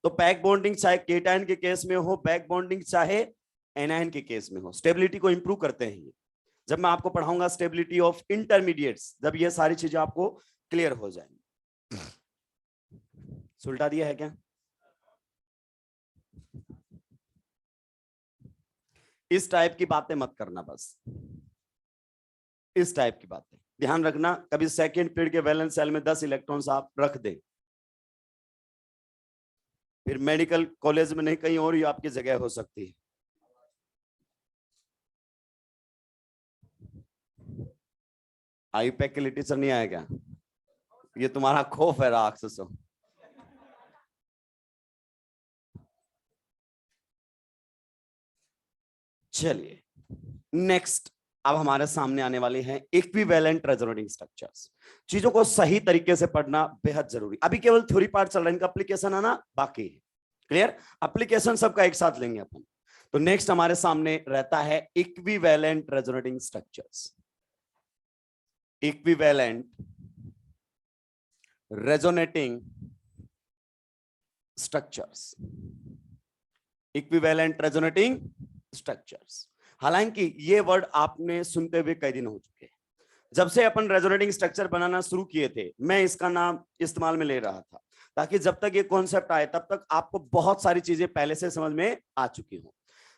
तो बैक बॉन्डिंग चाहे केटायन के केस में हो, बैक बॉन्डिंग चाहे एनायन के केस में हो, स्टेबिलिटी को इंप्रूव करते हैं। जब मैं आपको पढ़ाऊंगा स्टेबिलिटी ऑफ इंटरमीडिएट्स, जब ये सारी चीजें आपको क्लियर हो जाएंगी। सुलटा दिया है क्या? इस टाइप की बातें मत करना, बस इस टाइप की बातें ध्यान रखना। कभी सेकंड पीरियड के वैलेंस सेल में 10 इलेक्ट्रॉन्स आप रख दें, फिर मेडिकल कॉलेज में नहीं कहीं और ही आपकी जगह हो सकती है। आईपैक के लिए टीचर नहीं आएगा? ये तुम्हारा खौफ है राक्षसों। चलिए नेक्स्ट, अब हमारे सामने आने वाले हैं इक्विवेलेंट रेजोनेटिंग स्ट्रक्चर्स। चीजों को सही तरीके से पढ़ना बेहद जरूरी। अभी केवल थ्योरी पार्ट चल रहा है, इनका एप्लीकेशन आना बाकी है। क्लियर? एप्लीकेशन सबका एक साथ लेंगे अपन। तो नेक्स्ट हमारे सामने रहता है equivalent resonating structures. Equivalent resonating structures, equivalent resonating structures. हालांकि ये वर्ड आपने सुनते हुए कई दिन हो चुके हैं। जब से अपन रेजोनेटिंग स्ट्रक्चर बनाना शुरू किए थे, मैं इसका नाम इस्तेमाल में ले रहा था, ताकि जब तक ये कॉन्सेप्ट आए तब तक आपको बहुत सारी चीजें पहले से समझ में आ चुकी हो।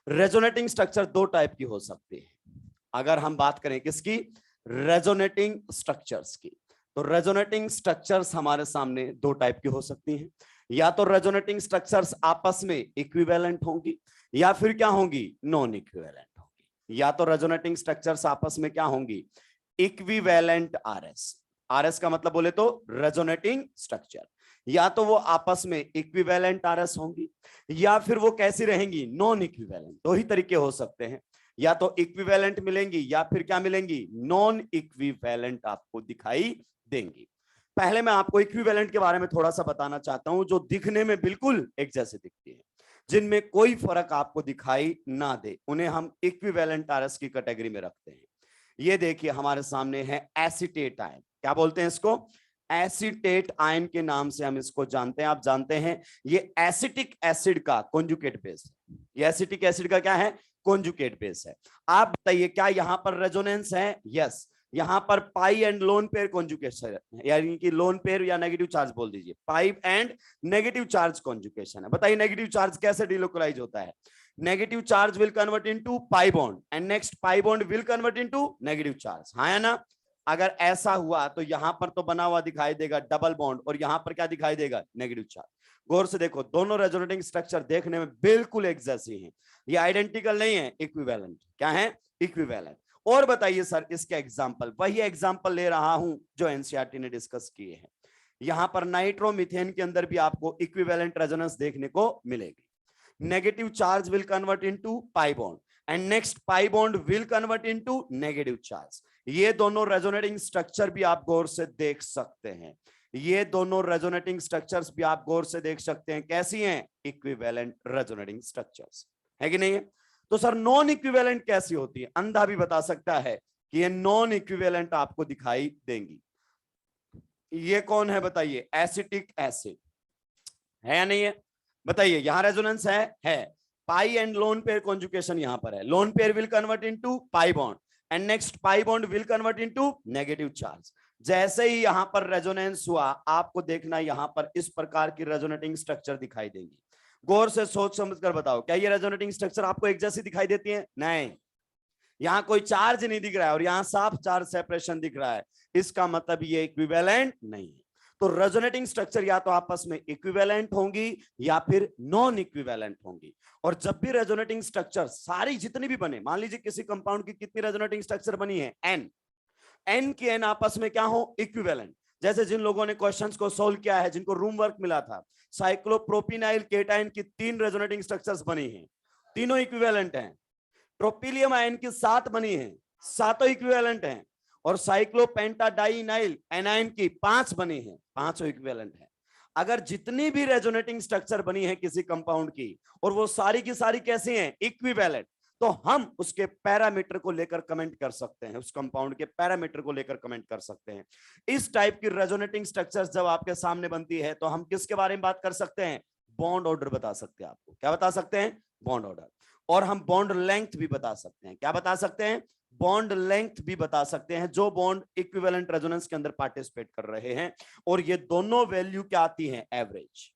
रेजोनेटिंग स्ट्रक्चर 2 टाइप की हो सकती है। अगर हम बात करें किसकी? रेजोनेटिंग स्ट्रक्चर्स की। तो रेजोनेटिंग स्ट्रक्चर्स हमारे सामने 2 टाइप की हो सकती हैं। या तो रेजोनेटिंग स्ट्रक्चर्स आपस में इक्विवेलेंट होंगी, या फिर क्या होंगी? नॉन इक्विवेलेंट होंगी। या तो रेजोनेटिंग स्ट्रक्चर्स आपस में क्या होंगी? Equivalent RS. आरएस का मतलब बोले तो रेजोनेटिंग स्ट्रक्चर। या तो वो आपस में इक्विवेलेंट आरएस होंगी, या फिर वो कैसी रहेंगी? Non equivalent. 2 ही तरीके हो सकते हैं, या तो इक्विवेलेंट मिलेंगी या फिर क्या मिलेंगी? नॉन इक्विवेलेंट आपको दिखाई देंगी। पहले मैं आपको इक्विवेलेंट के बारे में थोड़ा सा बताना चाहता हूं, जो दिखने में बिल्कुल एक जैसे दिखती है, जिनमें कोई फर्क आपको दिखाई ना दे, उन्हें हम इक्विवेलेंट आरएस की कैटेगरी में रखते हैं। ये देखिए हमारे सामने है एसीटेट आयन। क्या बोलते हैं इसको? एसीटेट आयन के नाम से हम इसको जानते हैं। आप जानते हैं ये एसिटिक एसिड का कॉन्जुगेट बेस है। ये एसिटिक एसिड का क्या है? कॉन्जुगेट बेस है। आप बताइए क्या यहां पर रेजोनेंस है? यस। यहां पर पाई एंड लोन पेयर कॉन्जुगेशन है, यानी कि लोन पेयर या नेगेटिव चार्ज बोल दीजिए, पाई एंड नेगेटिव चार्ज कॉन्जुगेशन है। बताइए नेगेटिव चार्ज कैसे डिलोकलाइज होता है? Negative charge will convert into pi bond and next pi bond will convert into negative charge, हाँ है ना? अगर ऐसा हुआ तो यहां पर तो बना हुआ दिखाई देगा डबल बॉन्ड, और यहां पर क्या दिखाई देगा? Negative charge. गौर से देखो, दोनों रेजोनेटिंग स्ट्रक्चर देखने में बिल्कुल एक जैसी हैं, ये आइडेंटिकल नहीं है, इक्विवेलेंट। क्या है? इक्विवेलेंट। और बताइए सर इसके एग्जांपल, वही एग्जांपल ले रहा हूं जो एनसीईआरटी ने डिस्कस किए हैं। यहां पर नाइट्रोमीथेन के अंदर भी आपको इक्विवेलेंट रेजोनेंस देखने को मिलेगी। Negative charge will convert into pi bond and next pi bond will convert into negative charge. ये दोनों रेजोनेटिंग स्ट्रक्चर भी आप गौर से देख सकते हैं, ये दोनों रेजोनेटिंग स्ट्रक्चर्स भी आप गौर से देख सकते हैं, कैसी हैं? इक्विवेलेंट रेजोनेटिंग स्ट्रक्चर्स, है कि नहीं है? तो सर नॉन इक्विवेलेंट कैसी होती है? अंधा भी बता सकता है कि ये नॉन इक्विवेलेंट आपको दिखाई देंगी। ये कौन है बताइए? एसिटिक एसिड है या नहीं है? बताइए, यहां रेजोनेंस है। पाई एंड लोन पेयर कॉन्जुगेशन यहां पर है, lone pair will convert into pi bond and next pi bond will convert into negative charge. जैसे ही यहां पर रेजोनेंस हुआ, आपको देखना यहां पर इस प्रकार की रेजोनेटिंग स्ट्रक्चर दिखाई देंगी। गौर से सोच समझकर बताओ, क्या ये रेजोनेटिंग स्ट्रक्चर आपको एक जैसी दिखाई देती है? नहीं, यहां कोई चार्ज नहीं दिख रहा है और यहां साफ चार्ज सेपरेशन दिख रहा है, इसका मतलब ये इक्विवेलेंट नहीं है। तो रेजोनेटिंग स्ट्रक्चर या तो आपस में इक्विवेलेंट होंगी या फिर नॉन इक्विवेलेंट होंगी। और जब भी रेजोनेटिंग स्ट्रक्चर सारी जितनी भी बने, मान लीजिए किसी कंपाउंड की कितनी रेजोनेटिंग स्ट्रक्चर बनी है? एन की एन आपस में क्या हो? इक्विवेलेंट। जैसे जिन लोगों ने क्वेश्चंस को सोल्व किया है, जिनको रूम वर्क मिला था, साइक्लोप्रोपिनाइल केटाइन की 3 रेजोनेटिंग स्ट्रक्चर्स बनी हैं, तीनों इक्विवेलेंट हैं। ट्रोपिलियम आयन की 7 बनी है, सातों इक्विवेलेंट हैं। और साइक्लोपेंटाडाइनाइल एनायन की 5 बनी है, पांचों इक्विवेलेंट है। अगर जितनी भी रेजोनेटिंग स्ट्रक्चर बनी है किसी कंपाउंड की और वो सारी की सारी कैसी हैं? इक्विवेलेंट, तो हम उसके पैरामीटर को लेकर कमेंट कर सकते हैं, उस कंपाउंड के पैरामीटर को लेकर कमेंट कर सकते हैं। इस टाइप की रेजोनेटिंग स्ट्रक्चर्स जब आपके सामने बनती है तो हम किसके बारे में बात कर सकते हैं? बॉन्ड ऑर्डर बता सकते हैं। आपको क्या बता सकते हैं? Bond order. और हम बॉन्ड लेंथ भी बता सकते हैं। क्या बता सकते हैं? बॉन्ड लेंथ भी बता सकते हैं, जो बॉन्ड इक्विवेलेंट रेजोनेंस के अंदर पार्टिसिपेट कर रहे हैं। और ये दोनों वैल्यू क्या आती हैं? एवरेज।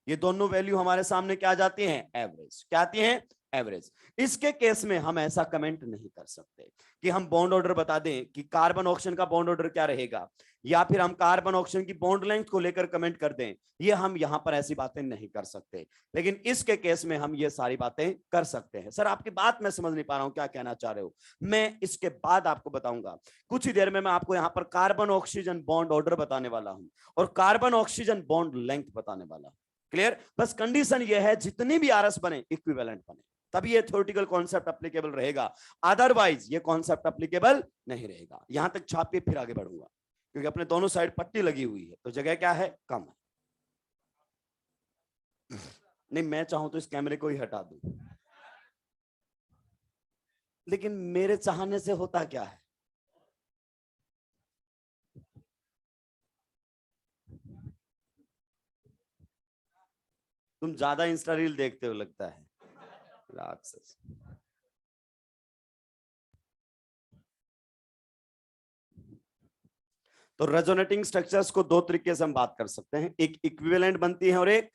ये दोनों वैल्यू हमारे सामने क्या जाती हैं? एवरेज। क्या आती हैं? एवरेज। इसके केस में हम ऐसा कमेंट नहीं कर सकते कि हम बॉन्ड ऑर्डर बता दें कि कार्बन ऑक्सीजन का बॉन्ड ऑर्डर क्या रहेगा, या फिर हम कार्बन ऑक्सीजन की बॉन्ड लेंथ को लेकर कमेंट कर दें। ये हम यहां पर ऐसी बातें नहीं कर सकते, लेकिन इसके केस में हम ये सारी बातें कर सकते हैं। सर आपकी बात मैं समझ नहीं पा रहा हूं, क्या कहना चाह रहे हो? मैं इसके बाद आपको बताऊंगा। कुछ ही देर में मैं आपको यहां पर कार्बन ऑक्सीजन बॉन्ड ऑर्डर बताने वाला हूं और कार्बन ऑक्सीजन बॉन्ड लेंथ बताने वाला हूं। क्लियर? बस कंडीशन ये है जितनी भी आरएस बने इक्विवेलेंट बने, तभी ये थ्योरेटिकल कॉन्सेप्ट एप्लीकेबल रहेगा, अदरवाइज ये कॉन्सेप्ट एप्लीकेबल नहीं रहेगा। यहां तक छाप के फिर आगे बढ़ूंगा, क्योंकि अपने दोनों साइड पट्टी लगी हुई है तो जगह क्या है? कम है। नहीं, मैं चाहूं तो इस कैमरे को ही हटा दूं, लेकिन मेरे चाहने से होता क्या है? तुम ज्यादा इंस्टा रील देखते हो लगता है, राक्षस। तो रेजोनेटिंग स्ट्रक्चर्स को दो तरीके से हम बात कर सकते हैं, एक इक्विवेलेंट बनती है और एक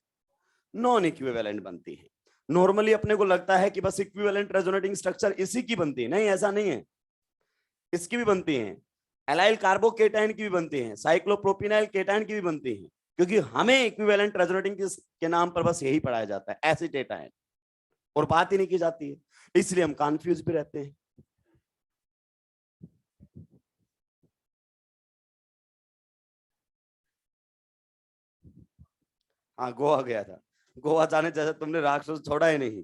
नॉन इक्विवेलेंट बनती है। नॉर्मली अपने को लगता है कि बस इक्विवेलेंट रेजोनेटिंग स्ट्रक्चर इसी की बनती है, नहीं ऐसा नहीं है, इसकी भी बनती हैं, एलाइल कार्बोकेटाइन की भी बनती हैं, साइक्लोप्रोपिनाइल केटाइन की भी बनती हैं, क्योंकि हमें इक्विवेलेंट रेजोनेटिंग के नाम पर बस यही पढ़ाया जाता है, एसिटेटाइन, और बात ही नहीं की जाती है, इसलिए हम कंफ्यूज भी रहते हैं। हाँ, गोवा गया था, गोवा जाने जैसे तुमने राक्षस छोड़ा ही नहीं,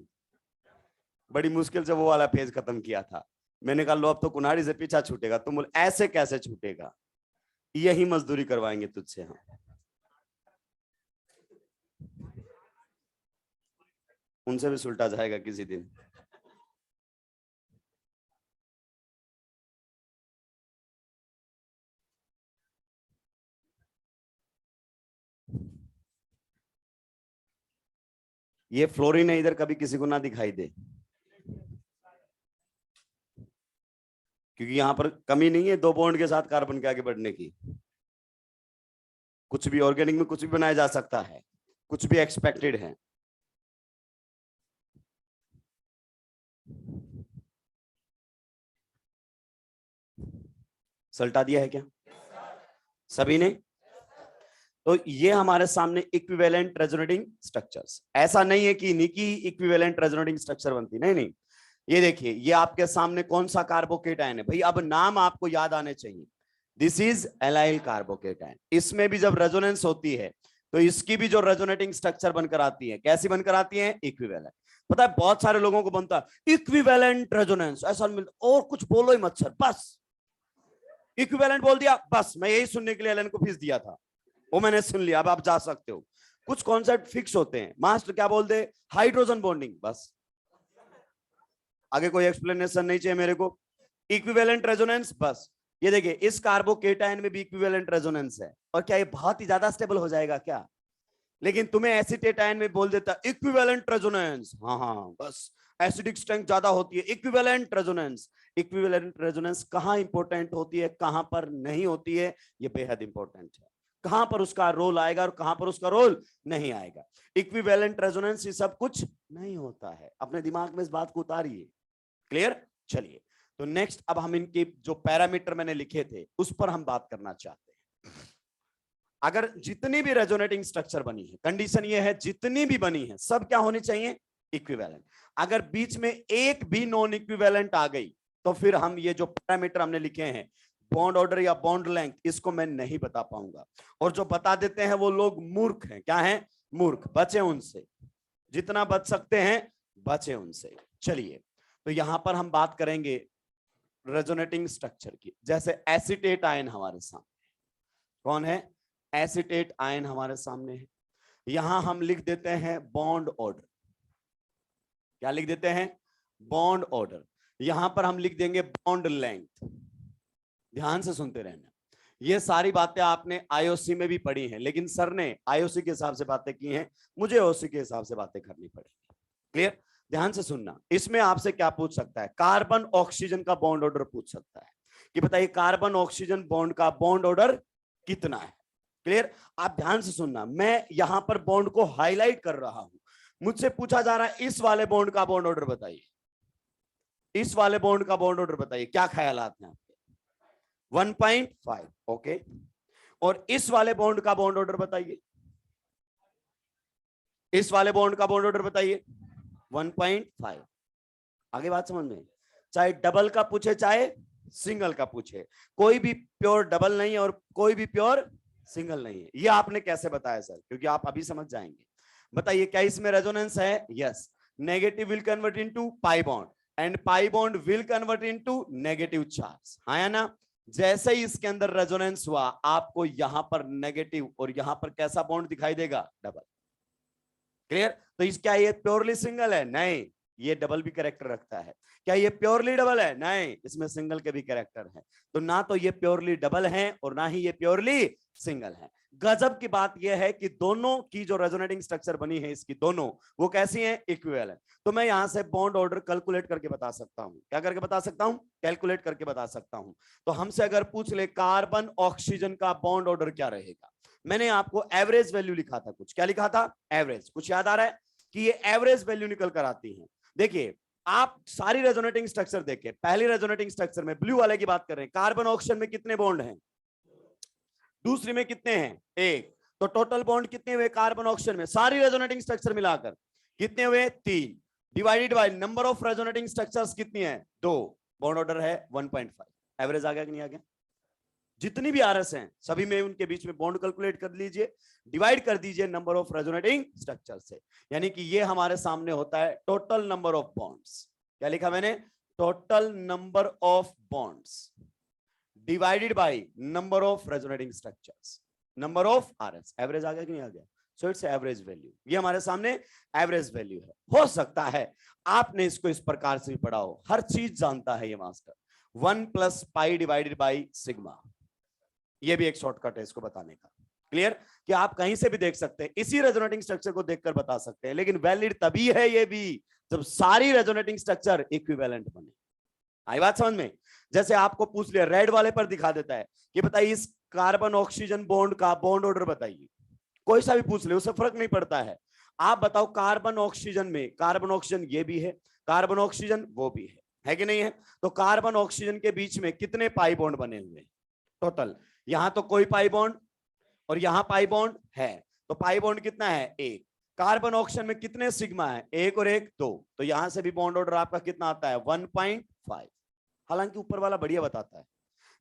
बड़ी मुश्किल से वो वाला फेज खत्म किया था। मैंने कहा लो अब तो कुन्हाड़ी से पीछा छूटेगा, तुम बोले ऐसे कैसे छूटेगा, यही मजदूरी करवाएंगे तुझसे हम। उनसे भी सुलटा जाएगा किसी दिन। ये फ्लोरीन है, इधर कभी किसी को ना दिखाई दे, क्योंकि यहां पर कमी नहीं है 2 बॉन्ड के साथ कार्बन के आगे बढ़ने की। कुछ भी ऑर्गेनिक में कुछ भी बनाया जा सकता है, कुछ भी एक्सपेक्टेड है। सल्टा दिया है क्या सभी ने? तो ये हमारे सामने इक्विवेलेंट रेजोनेटिंग स्ट्रक्चर्स। ऐसा नहीं है कि इन्हीं की इक्विवेलेंट रेजोनेटिंग स्ट्रक्चर बनती, नहीं नहीं। ये देखिए, ये आपके सामने कौन सा कार्बोकेटायन है भाई, अब नाम आपको याद आने चाहिए। This is allyl carbocation. इसमें भी जब रेजोनेंस होती है तो इसकी भी जो रेजोनेटिंग स्ट्रक्चर बनकर आती है, कैसी बनकर आती है? इक्विवेलेंट। पता है बहुत सारे लोगों को बनता है इक्विवेलेंट रेजोनेंस, ऐसा मिलता और कुछ बोलो ही मत सर, बस इक्विवेलेंट बोल दिया बस। मैं यही सुनने के लिए एलन को फीस दिया था, वो मैंने सुन लिया, अब आप जा सकते हो। कुछ कॉन्सेप्ट फिक्स होते हैं। मास्टर क्या बोल दे? हाइड्रोजन बॉन्डिंग, बस आगे कोई एक्सप्लेनेशन नहीं चाहिए मेरे को। इक्विवेलेंट रेजोनेंस, बस। ये देखिए इस कार्बोकेटायन में भी इक्विवेलेंट रेजोनेंस है, और क्या ये बहुत ही ज्यादा स्टेबल हो जाएगा क्या? लेकिन तुम्हें एसिटेट आयन में बोल देता इक्विवेलेंट रेजोनेंस, हाँ हाँ बस एसिडिक स्ट्रेंथ ज्यादा होती है, इक्विवेलेंट रेजोनेंस। इक्विवेलेंट रेजोनेंस कहां इंपॉर्टेंट होती है, कहां पर नहीं होती है, ये बेहद इंपॉर्टेंट है। कहां पर उसका रोल आएगा और कहां पर उसका रोल नहीं आएगा। इक्विवेलेंट रेजोनेंस ये सब कुछ नहीं होता है, अपने दिमाग में इस बात को उतारिए। क्लियर? चलिए, तो नेक्स्ट अब हम इनके जो पैरामीटर मैंने लिखे थे उस पर हम बात करना चाहते हैं। अगर जितनी भी रेजोनेटिंग स्ट्रक्चर बनी है, कंडीशन ये है जितनी भी बनी है सब क्या होनी चाहिए? इक्विवेलेंट। अगर बीच में एक भी नॉन इक्विवेलेंट आ गई तो फिर हम ये जो पैरामीटर हमने लिखे हैं, बॉन्ड ऑर्डर या बॉन्ड लेंथ, इसको मैं नहीं बता पाऊंगा। और जो बता देते हैं वो लोग मूर्ख हैं। क्या हैं? मूर्ख। बचे उनसे, जितना बच सकते हैं बचे उनसे। चलिए, तो यहां पर हम बात करेंगे रेजोनेटिंग स्ट्रक्चर की। जैसे एसिटेट आयन हमारे सामने, कौन है? एसिटेट आयन हमारे सामने है। यहां हम लिख देते हैं बॉन्ड ऑर्डर। क्या लिख देते हैं? Bond order. यहां पर हम लिख देंगे बॉन्ड लेंथ। ध्यान से सुनते रहना, ये सारी बातें आपने आईओसी में भी पढ़ी हैं, लेकिन सर ने आईओसी के हिसाब से बातें की हैं, मुझे ओसी के हिसाब से बातें करनी पड़ेगी। क्लियर? ध्यान से सुनना। इसमें आपसे क्या पूछ सकता है? कार्बन ऑक्सीजन का बॉन्ड ऑर्डर पूछ सकता है कि बताइए कार्बन ऑक्सीजन बॉन्ड का बॉन्ड ऑर्डर कितना है। क्लियर? आप ध्यान से सुनना, मैं यहां पर बॉन्ड को हाईलाइट कर रहा हूं। मुझसे पूछा जा रहा है इस वाले बॉन्ड का बॉन्ड ऑर्डर बताइए, इस वाले बॉन्ड का बॉन्ड ऑर्डर बताइए, क्या ख्यालात हैं आपके? 1.5। ओके, और इस वाले बॉन्ड का बॉन्ड ऑर्डर बताइए, इस वाले बॉन्ड का बॉन्ड ऑर्डर बताइए 1.5। आगे बात समझ में? चाहे डबल का पूछे चाहे सिंगल का पूछे, कोई भी प्योर डबल नहीं है और कोई भी प्योर सिंगल नहीं है। ये आपने कैसे बताया सर? क्योंकि आप अभी समझ जाएंगे। बताइए क्या इसमें रेजोनेंस है? Yes. Negative will convert into pi bond and pi bond will convert into negative charge, हाँ या ना? जैसे ही इसके अंदर रेजोनेंस हुआ, आपको यहां पर नेगेटिव और यहां पर कैसा बॉन्ड दिखाई देगा? डबल। क्लियर? तो इस क्या ये प्योरली सिंगल है? नहीं, ये डबल भी कैरेक्टर रखता है। क्या ये प्योरली डबल है? नहीं, इसमें सिंगल के भी कैरेक्टर है। तो ना तो ये प्योरली डबल है और ना ही ये प्योरली सिंगल है। गजब की बात यह है कि दोनों की जो रेजोनेटिंग स्ट्रक्चर बनी है इसकी, दोनों वो कैसी हैं? इक्विवेलेंट। तो मैं यहां से बॉन्ड ऑर्डर कैलकुलेट करके बता सकता हूं। क्या करके बता सकता हूं? कैलकुलेट करके बता सकता हूं। तो हमसे अगर पूछ ले कार्बन ऑक्सीजन का बॉन्ड ऑर्डर क्या रहेगा, मैंने आपको एवरेज वैल्यू लिखा था। कुछ क्या लिखा था? एवरेज। कुछ याद आ रहा है कि ये एवरेज वैल्यू निकल कर आती है। देखिए, आप सारी रेजोनेटिंग स्ट्रक्चर देखें, पहली रेजोनेटिंग स्ट्रक्चर में ब्लू वाले की बात कर रहे हैं, कार्बन ऑक्सीजन में कितने बॉन्ड हैं? दूसरी में कितने हैं? एक। तो टोटल बॉन्ड कितने हुए कार्बन ऑक्सीजन में? सारी रेजोनेटिंग स्ट्रक्चर मिलाकर कितने हुए? 3। Divided by number of resonating structures कितनी है? 2। बॉन्ड ऑर्डर है 1.5। एवरेज आ गया कि नहीं आ गया? जितनी भी आरएस हैं सभी में उनके बीच में बॉन्ड कैलकुलेट कर लीजिए, डिवाइड कर दीजिए नंबर ऑफ रेजोनेटिंग स्ट्रक्चर से, यानी कि ये हमारे सामने होता है टोटल नंबर ऑफ बॉन्ड्स। क्या लिखा मैंने? Total number of bonds divided by number of resonating structures, number of RS. Average आ गया कि नहीं आ गया? So it's average value. ये हमारे सामने एवरेज वैल्यू है। हो सकता है आपने इसको इस प्रकार से भी पढ़ा हो, हर चीज जानता है ये master. 1 + pi divided by sigma, ये भी एक शॉर्टकट है इसको बताने का। क्लियर? कि आप कहीं से भी देख सकते हैं, इसी रेजोनेटिंग स्ट्रक्चर को देखकर बता सकते हैं, लेकिन वैलिड तभी है ये भी जब सारी रेजोनेटिंग स्ट्रक्चर इक्विवेलेंट बने। आई बात समझ में? जैसे आपको पूछ लिया, रेड वाले पर दिखा देता है कि बताइए इस कार्बन ऑक्सीजन बॉन्ड का बॉन्ड ऑर्डर बताइए, कोई सा भी पूछ ले, उससे फर्क नहीं पड़ता है। आप बताओ कार्बन ऑक्सीजन में, कार्बन ऑक्सीजन ये भी है, कार्बन ऑक्सीजन वो भी है कि नहीं है? तो कार्बन ऑक्सीजन के बीच में कितने पाई बॉन्ड बने हुए हैं टोटल? यहां तो कोई पाई बॉन्ड और यहां पाई बॉन्ड है, तो पाई बॉन्ड कितना है? एक। कार्बन ऑक्सीजन में कितने सिग्मा है? एक और एक दो, तो यहां से भी बॉन्ड ऑर्डर आपका कितना आता है? 1.5। हालांकि ऊपर वाला बढ़िया बताता है,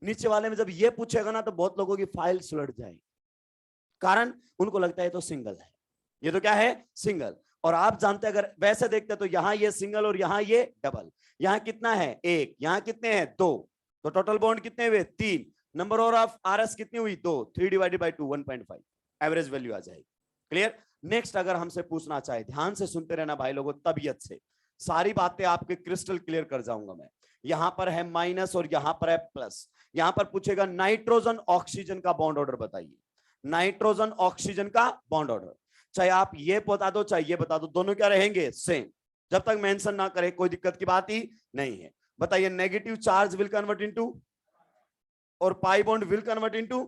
नीचे वाले में जब ये पूछेगा ना तो बहुत लोगों की फाइल सुलट जाएगी, कारण उनको लगता है तो सिंगल है, ये तो क्या है? सिंगल। और आप जानते हैं अगर वैसे देखते हैं तो यहां ये सिंगल और यहां ये डबल, यहां कितना है? एक, यहां कितने हैं? दो, तो टोटल बॉन्ड कितने हुए? तीन। नंबर ऑफ आरएस कितनी हुई? दो। 3 डिवाइडेड बाई 2 1.5 एवरेज वैल्यू आ जाएगी। क्लियर? नेक्स्ट अगर हमसे पूछना चाहे, ध्यान से सुनते रहना भाई लोगों, तबीयत से सारी बातें आपके क्रिस्टल क्लियर कर जाऊंगा मैं। यहां पर है माइनस और यहां पर है प्लस। यहां पर पूछेगा नाइट्रोजन ऑक्सीजन का बॉन्ड ऑर्डर बताइए, नाइट्रोजन ऑक्सीजन का बॉन्ड ऑर्डर। चाहे आप ये बता दो चाहे ये बता दो, दोनों क्या रहेंगे? सेम। जब तक मेंशन ना करे कोई दिक्कत की बात ही नहीं है। बताइए negative charge will convert into और pi bond will convert into,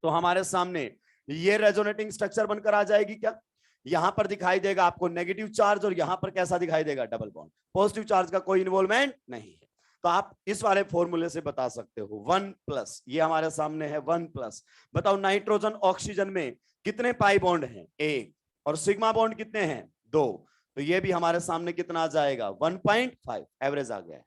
तो हमारे सामने ये रेजोनेटिंग स्ट्रक्चर बनकर आ जाएगी क्या? यहां पर दिखाई देगा आपको नेगेटिव चार्ज और यहां पर कैसा दिखाई देगा? Double bond. पॉजिटिव चार्ज का कोई इन्वॉल्वमेंट नहीं है, तो आप इस वाले फॉर्मूले से बता सकते हो 1+, ये हमारे सामने है 1+। बताओ नाइट्रोजन ऑक्सीजन में कितने पाई बॉन्ड हैं? एक। और सिग्मा बॉन्ड कितने हैं? दो। तो ये भी हमारे सामने कितना आ जाएगा? 1.5 एवरेज आ गया है।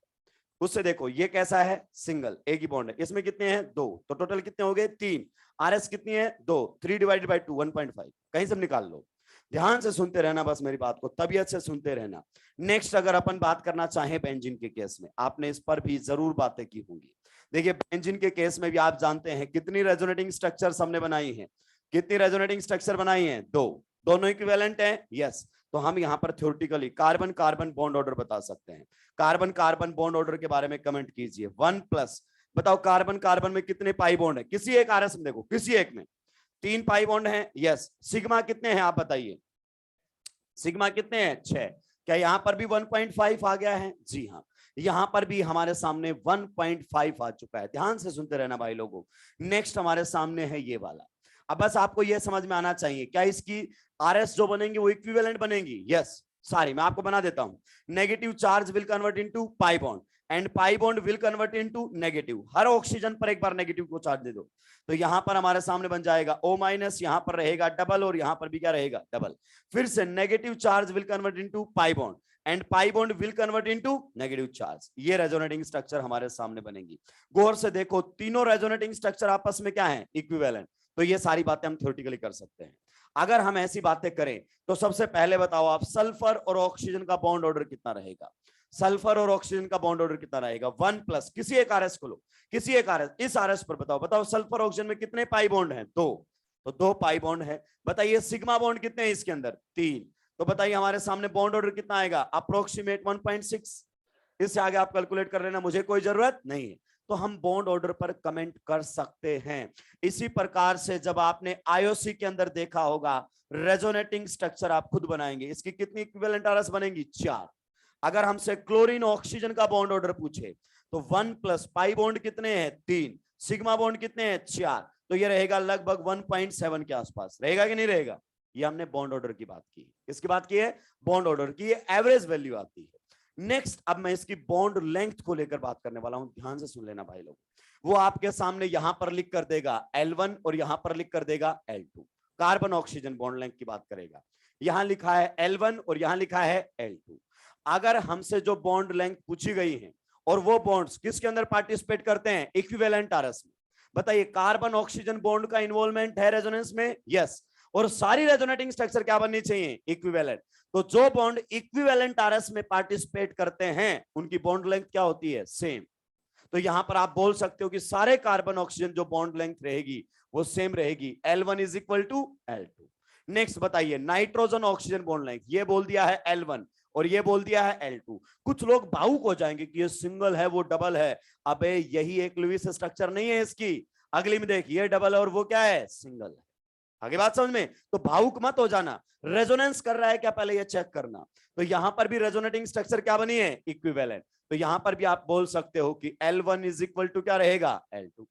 उससे देखो ये कैसा है? सिंगल, एक ही बॉन्ड है, इसमें कितने हैं? दो, तो टोटल कितने हो गए? तीन। आरएस कितनी है? दो। 3 डिवाइडेड बाई 2 1.5, कहीं से निकाल लो। ध्यान से सुनते रहना बस मेरी बात को, तबीयत से सुनते रहना। नेक्स्ट अगर अपन बात करना चाहें बेंजीन के केस में, आपने इस पर भी जरूर बातें की होंगी। देखिए बेंजीन के केस में भी आप जानते हैं कितनी रेजोनेटिंग स्ट्रक्चर्स हमने बनाई है, कितनी रेजोनेटिंग स्ट्रक्चर बनाई है? दो। दोनों इक्विवेलेंट है? यस। तो हम यहां पर theoretically carbon carbon bond order बता सकते हैं। कार्बन कार्बन बॉन्ड ऑर्डर के बारे में कमेंट कीजिए। 1+। बताओ कार्बन कार्बन में कितने पाई बॉन्ड है? किसी एक आरएस में देखो, किसी एक में 3 पाई बॉन्ड है। यस। सिग्मा कितने हैं आप बताइए? सिग्मा कितने हैं? 6। क्या यहां पर भी 1.5 आ गया है? जी हाँ, यहां पर भी हमारे सामने 1.5 आ चुका है। ध्यान से सुनते रहना भाई लोगों। नेक्स्ट हमारे सामने है ये वाला। अब बस आपको यह समझ में आना चाहिए, क्या इसकी आरएस जो बनेंगी वो इक्विवेलेंट बनेंगी? यस। सारी मैं आपको बना देता हूं। Negative charge will convert into pi bond and pi bond will convert into negative. Her oxygen पर एक बार नेगेटिव को चार्ज दे दो, तो यहां पर हमारे सामने बन जाएगा O-, यहां पर रहेगा डबल और यहां पर भी क्या रहेगा? डबल। फिर से negative charge will convert into pi bond and pi bond will convert into negative charge. ये रेजोनेटिंग स्ट्रक्चर हमारे सामने बनेगी। गौर से देखो, तीनों रेजोनेटिंग स्ट्रक्चर आपस में क्या है? इक्विवेलेंट। तो ये सारी बातें हम थ्योरेटिकली कर सकते हैं। अगर हम ऐसी बातें करें तो सबसे पहले बताओ आप, सल्फर और ऑक्सीजन का बॉन्ड ऑर्डर कितना रहेगा? सल्फर और ऑक्सीजन का बॉन्ड ऑर्डर कितना रहेगा? 1+। किसी एक आरएस को लो, किसी एक आरएस, इस आरएस पर बताओ सल्फर ऑक्सीजन में कितने पाई बॉन्ड हैं? दो, तो दो पाई बॉन्ड है। बताइए सिग्मा बॉन्ड कितने हैं इसके अंदर? 3। तो बताइए हमारे सामने बॉन्ड ऑर्डर कितना आएगा? अप्रोक्सीमेट 1.6। इससे आगे आप कैलकुलेट कर लेना, मुझे कोई जरूरत नहीं है। तो हम बॉन्ड ऑर्डर पर कमेंट कर सकते हैं। इसी प्रकार से जब आपने आईओसी के अंदर देखा होगा, रेजोनेटिंग स्ट्रक्चर आप खुद बनाएंगे। इसकी कितनी इक्विवेलेंट आरएस बनेंगी? 4। अगर हमसे क्लोरीन ऑक्सीजन का बॉन्ड ऑर्डर पूछे तो 1+, पाई बॉन्ड कितने हैं? 3, सिग्मा बॉन्ड कितने हैं? 4। तो ये रहेगा लगभग 1.7 के आसपास, रहेगा कि नहीं रहेगा? ये हमने बॉन्ड ऑर्डर की बात की। किसकी बात की है? बॉन्ड ऑर्डर की। ये एवरेज वैल्यू आती है। नेक्स्ट अब मैं इसकी बॉन्ड लेंथ को लेकर बात करने वाला हूं, ध्यान से सुन लेना भाई लोग। वो आपके सामने यहां पर लिख कर देगा L1 और यहां पर लिख कर देगा L2। Carbon oxygen bond length की बात करेगा। यहां लिखा है L1 और यहां लिखा है L2। अगर हमसे जो बॉन्ड लेंथ पूछी गई है और वो बॉन्ड्स किसके अंदर पार्टिसिपेट करते हैं? इक्विवेलेंट आरएस में। बताइए कार्बन ऑक्सीजन बॉन्ड का इन्वॉल्वमेंट है रेजोनेंस में? यस। और सारी रेजोनेटिंग स्ट्रक्चर क्या बननी चाहिए? इक्विवेलेंट। तो जो बॉन्ड इक्विवेलेंट आरएस में पार्टिसिपेट करते हैं उनकी बॉन्ड लेंथ क्या होती है? सेम। तो यहां पर आप बोल सकते हो कि सारे कार्बन ऑक्सीजन जो बॉन्ड लेंथ रहेगी वो सेम रहेगी, L1 is equal to L2। Next बताइए नाइट्रोजन ऑक्सीजन बॉन्ड लेंथ, ये बोल दिया है L1 और ये बोल दिया है L2। कुछ लोग भावुक हो जाएंगे कि ये सिंगल है वो डबल है। अबे यही एक लुईस स्ट्रक्चर नहीं है इसकी। अगली में देख, ये डबल है और वो क्या है? सिंगल है। आगे बात समझ में? तो भावुक मत हो जाना, रेजोनेंस कर रहा है क्या पहले ये चेक करना। तो यहां पर भी रेजोनेटिंग स्ट्रक्चर क्या बनी है? इक्विवेलेंट। तो यहां पर भी आप बोल सकते हो कि L1 इज इक्वल टू क्या रहेगा, L2।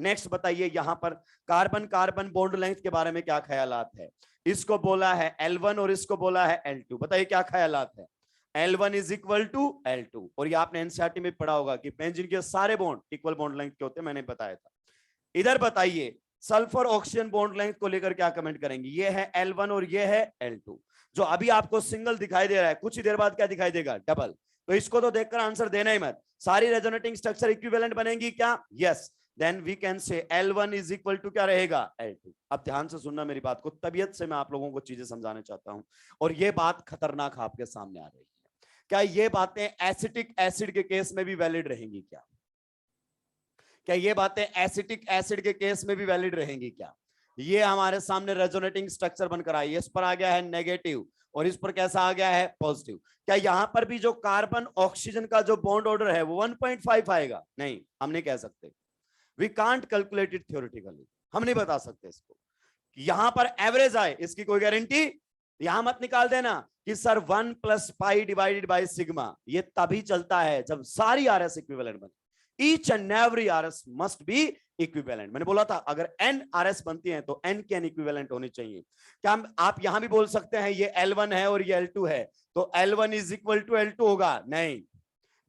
नेक्स्ट बताइए यहां पर कार्बन कार्बन बॉन्ड लेंथ के बारे में क्या ख्यालात है। इसको बोला है L1 और इसको बोला है L2, बताइए क्या ख्यालात है। L1 is equal to L2, और ये आपने एनसीईआरटी में पढ़ा होगा कि बेंजीन के सारे बॉन्ड इक्वल बॉन्ड लेंथ के होते हैं, मैंने बताया था। इधर बताइए सल्फर ऑक्सीजन बॉन्ड लेंथ को लेकर क्या कमेंट करेंगे। ये है L1 और ये है L2। जो अभी आपको सिंगल दिखाई दे रहा है, कुछ ही देर बाद क्या दिखाई देगा, डबल। तो इसको तो देखकर आंसर देना ही मत। सारी रेजोनेटिंग स्ट्रक्चर इक्विवेलेंट बनेंगी क्या, yes. Then we can say L1 is equal to क्या रहेगा, L2। अब ध्यान से सुनना मेरी बात को, तबीयत से मैं आप लोगों को चीजें समझाना चाहता हूं, और ये बात खतरनाक आपके सामने आ रही है। क्या ये बातें एसिटिक एसिड के केस में भी वैलिड रहेंगी क्या? क्या ये बातें एसिटिक एसिड के केस में भी वैलिड रहेंगी क्या? ये हमारे सामने रेजोनेटिंग स्ट्रक्चर बनकर आई है, इस पर आ गया है नेगेटिव और इस पर कैसा आ गया है, पॉजिटिव। क्या यहां पर भी जो कार्बन ऑक्सीजन का जो बॉन्ड ऑर्डर है वो 1.5 आएगा? नहीं, हम नहीं कह सकते। We can't calculate it theoretically, हम नहीं बता सकते इसको। यहां पर एवरेज आए इसकी कोई गारंटी यहां मत निकाल देना कि sir 1 + pi divided by sigma. ये तभी चलता है जब सारी आरएस इक्विवेलेंट बने। Each and every RS must be equivalent. मैंने बोला था अगर n आरएस बनती हैं तो n के n इक्विवेलेंट होनी चाहिए। क्या आप यहां भी बोल सकते हैं ये L1 है और ये L2 है तो L1 is equal to L2 होगा? नहीं,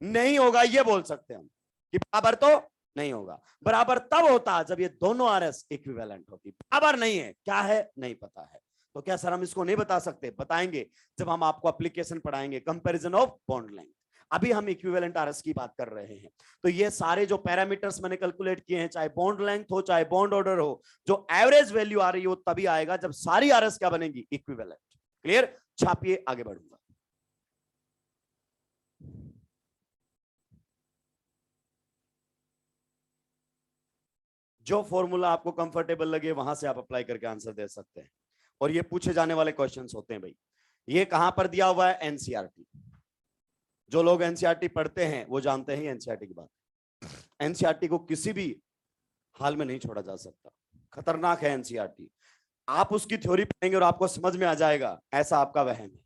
नहीं होगा। ये बोल सकते हैं हम कि बराबर तो नहीं होगा। बराबर तब होता जब ये दोनों आरएस इक्विवेलेंट होती। बराबर नहीं है, क्या है नहीं पता है। तो क्या सर हम इसको नहीं बता सकते? बताएंगे जब हम आपको एप्लीकेशन पढ़ाएंगे, कंपैरिजन ऑफ बॉन्ड लेंथ। अभी हम इक्विवेलेंट आरएस की बात कर रहे हैं। तो ये सारे जो पैरामीटर्स मैंने कैलकुलेट किए हैं, चाहे बॉन्ड लेंथ हो चाहे बॉन्ड ऑर्डर हो, जो एवरेज वैल्यू आ रही हो तभी आएगा जब सारी आरएस क्या बनेगी, इक्विवेलेंट। क्लियर? छापिए, आगे बढ़ूंगा। जो फॉर्मूला आपको कंफर्टेबल लगे वहां से आप अप्लाई करके आंसर दे सकते हैं, और ये पूछे जाने वाले क्वेश्चंस होते हैं भाई। ये कहां पर दिया हुआ है, एनसीईआरटी। जो लोग एनसीईआरटी पढ़ते हैं वो जानते हैं एनसीईआरटी की बात। एनसीईआरटी को किसी भी हाल में नहीं छोड़ा जा सकता, खतरनाक है एनसीईआरटी। आप उसकी थ्योरी पढ़ेंगे और आपको समझ में आ जाएगा, ऐसा आपका वहम है।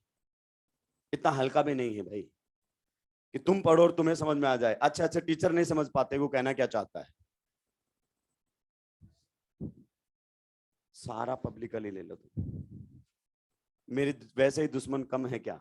इतना हल्का भी नहीं है भाई कि तुम पढ़ो और तुम्हें समझ में आ जाए। अच्छा अच्छा, टीचर नहीं समझ पाते वो कहना क्या चाहता है। सारा पब्लिकली ले लो तुम, मेरे वैसे ही दुश्मन कम है क्या?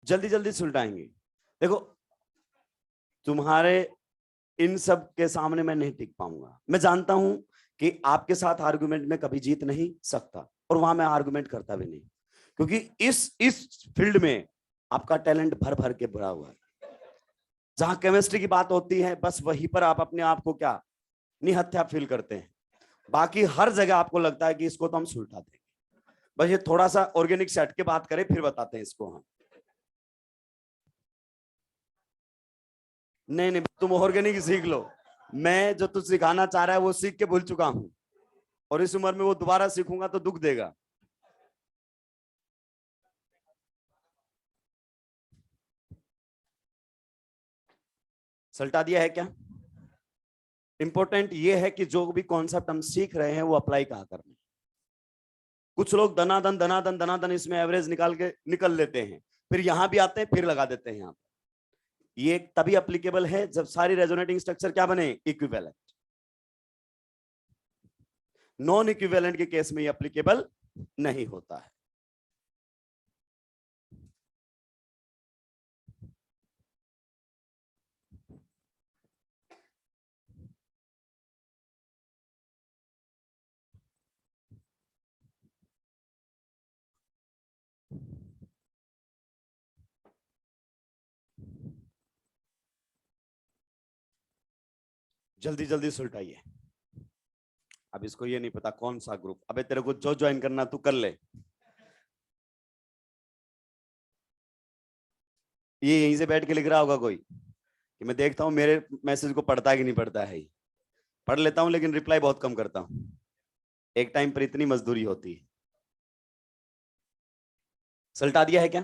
जल्दी जल्दी सुलटाएंगे। देखो तुम्हारे इन सब के सामने मैं नहीं टिक पाऊंगा। मैं जानता हूं कि आपके साथ आर्गुमेंट में कभी जीत नहीं सकता, और वहां मैं आर्गुमेंट करता भी नहीं, क्योंकि इस फील्ड में आपका टैलेंट भर भर के भरा हुआ है। जहां केमिस्ट्री की बात होती है बस वहीं पर आप अपने आप को क्या निहत्था फील करते हैं। बाकी हर जगह आपको लगता है कि इसको तो हम सुलटा देंगे। बस ये थोड़ा सा ऑर्गेनिक से हट के बात करें फिर बताते हैं इसको हम। नहीं नहीं, तुम ऑर्गेनिक सीख लो। मैं जो तू सिखाना चाह रहा है वो सीख के भूल चुका हूं, और इस उम्र में वो दोबारा सीखूंगा तो दुख देगा। सल्टा दिया है क्या? इंपॉर्टेंट ये है कि जो भी कॉन्सेप्ट हम सीख रहे हैं वो अप्लाई कहाँ करना है। कुछ लोग दनादन दनादन दनादन इसमें एवरेज निकाल के निकल लेते हैं, फिर यहां भी आते हैं फिर लगा देते हैं यहाँ। ये तभी अप्लीकेबल है जब सारी रेजोनेटिंग स्ट्रक्चर क्या बने, इक्विवेलेंट। नॉन इक्विवेलेंट के केस में ये अप्लीकेबल नहीं होता है। जल्दी जल्दी सुलटाइए। अब इसको ये नहीं पता कौन सा ग्रुप, अबे तेरे को जो ज्वाइन करना तू कर ले। ये यहीं से बैठ के लिख रहा होगा कोई कि मैं देखता हूं मेरे मैसेज को पढ़ता है कि नहीं पढ़ता है। पढ़ लेता हूं लेकिन रिप्लाई बहुत कम करता हूं। एक टाइम पर इतनी मजदूरी होती है। सल्टा दिया है क्या?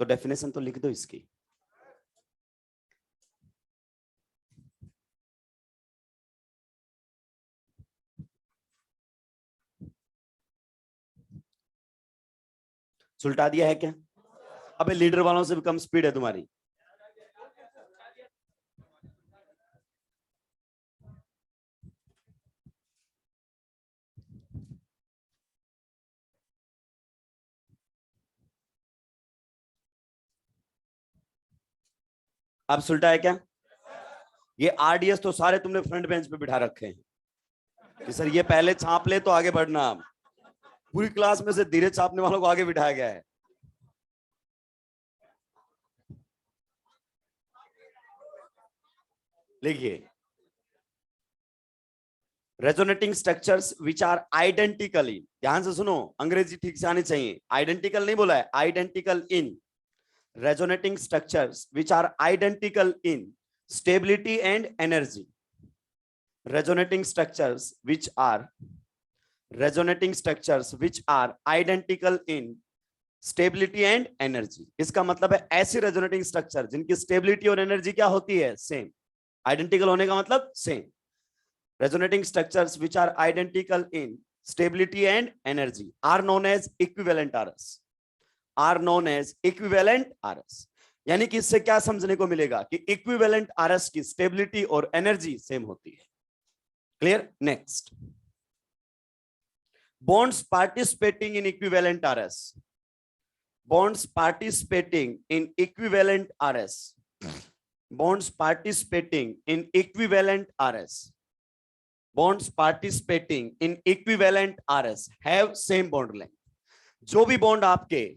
तो डेफिनेशन तो लिख दो इसकी। सुलटा दिया है क्या? अबे लीडर वालों से भी कम स्पीड है तुम्हारी। अब सुलटा है क्या? ये आरडीएस तो सारे तुमने फ्रंट बेंच पे बिठा रखे हैं कि सर ये पहले छाप ले तो आगे बढ़ना। आप पूरी क्लास में से धीरे छापने वालों को आगे बिठाया गया है। लिखिए, resonating structures which are identically, ध्यान से सुनो, अंग्रेजी ठीक से आनी चाहिए। आइडेंटिकल नहीं बोला है, identical in. Resonating structures which are identical in stability and energy. Resonating structures which are identical in stability and energy. इसका मतलब है ऐसी रेजोनेटिंग स्ट्रक्चर जिनकी स्टेबिलिटी और एनर्जी क्या होती है? सेम। आइडेंटिकल होने का मतलब same. Resonating structures which are identical in stability and energy are known as equivalent RS. यानी कि इससे क्या समझने को मिलेगा कि इक्विवेलेंट आरएस की स्टेबिलिटी और एनर्जी सेम होती है। Clear? Next, bonds participating in equivalent RS. Bonds participating in equivalent RS. Bonds participating in equivalent RS. Bonds participating in equivalent RS have same bond length. जो भी bond आपके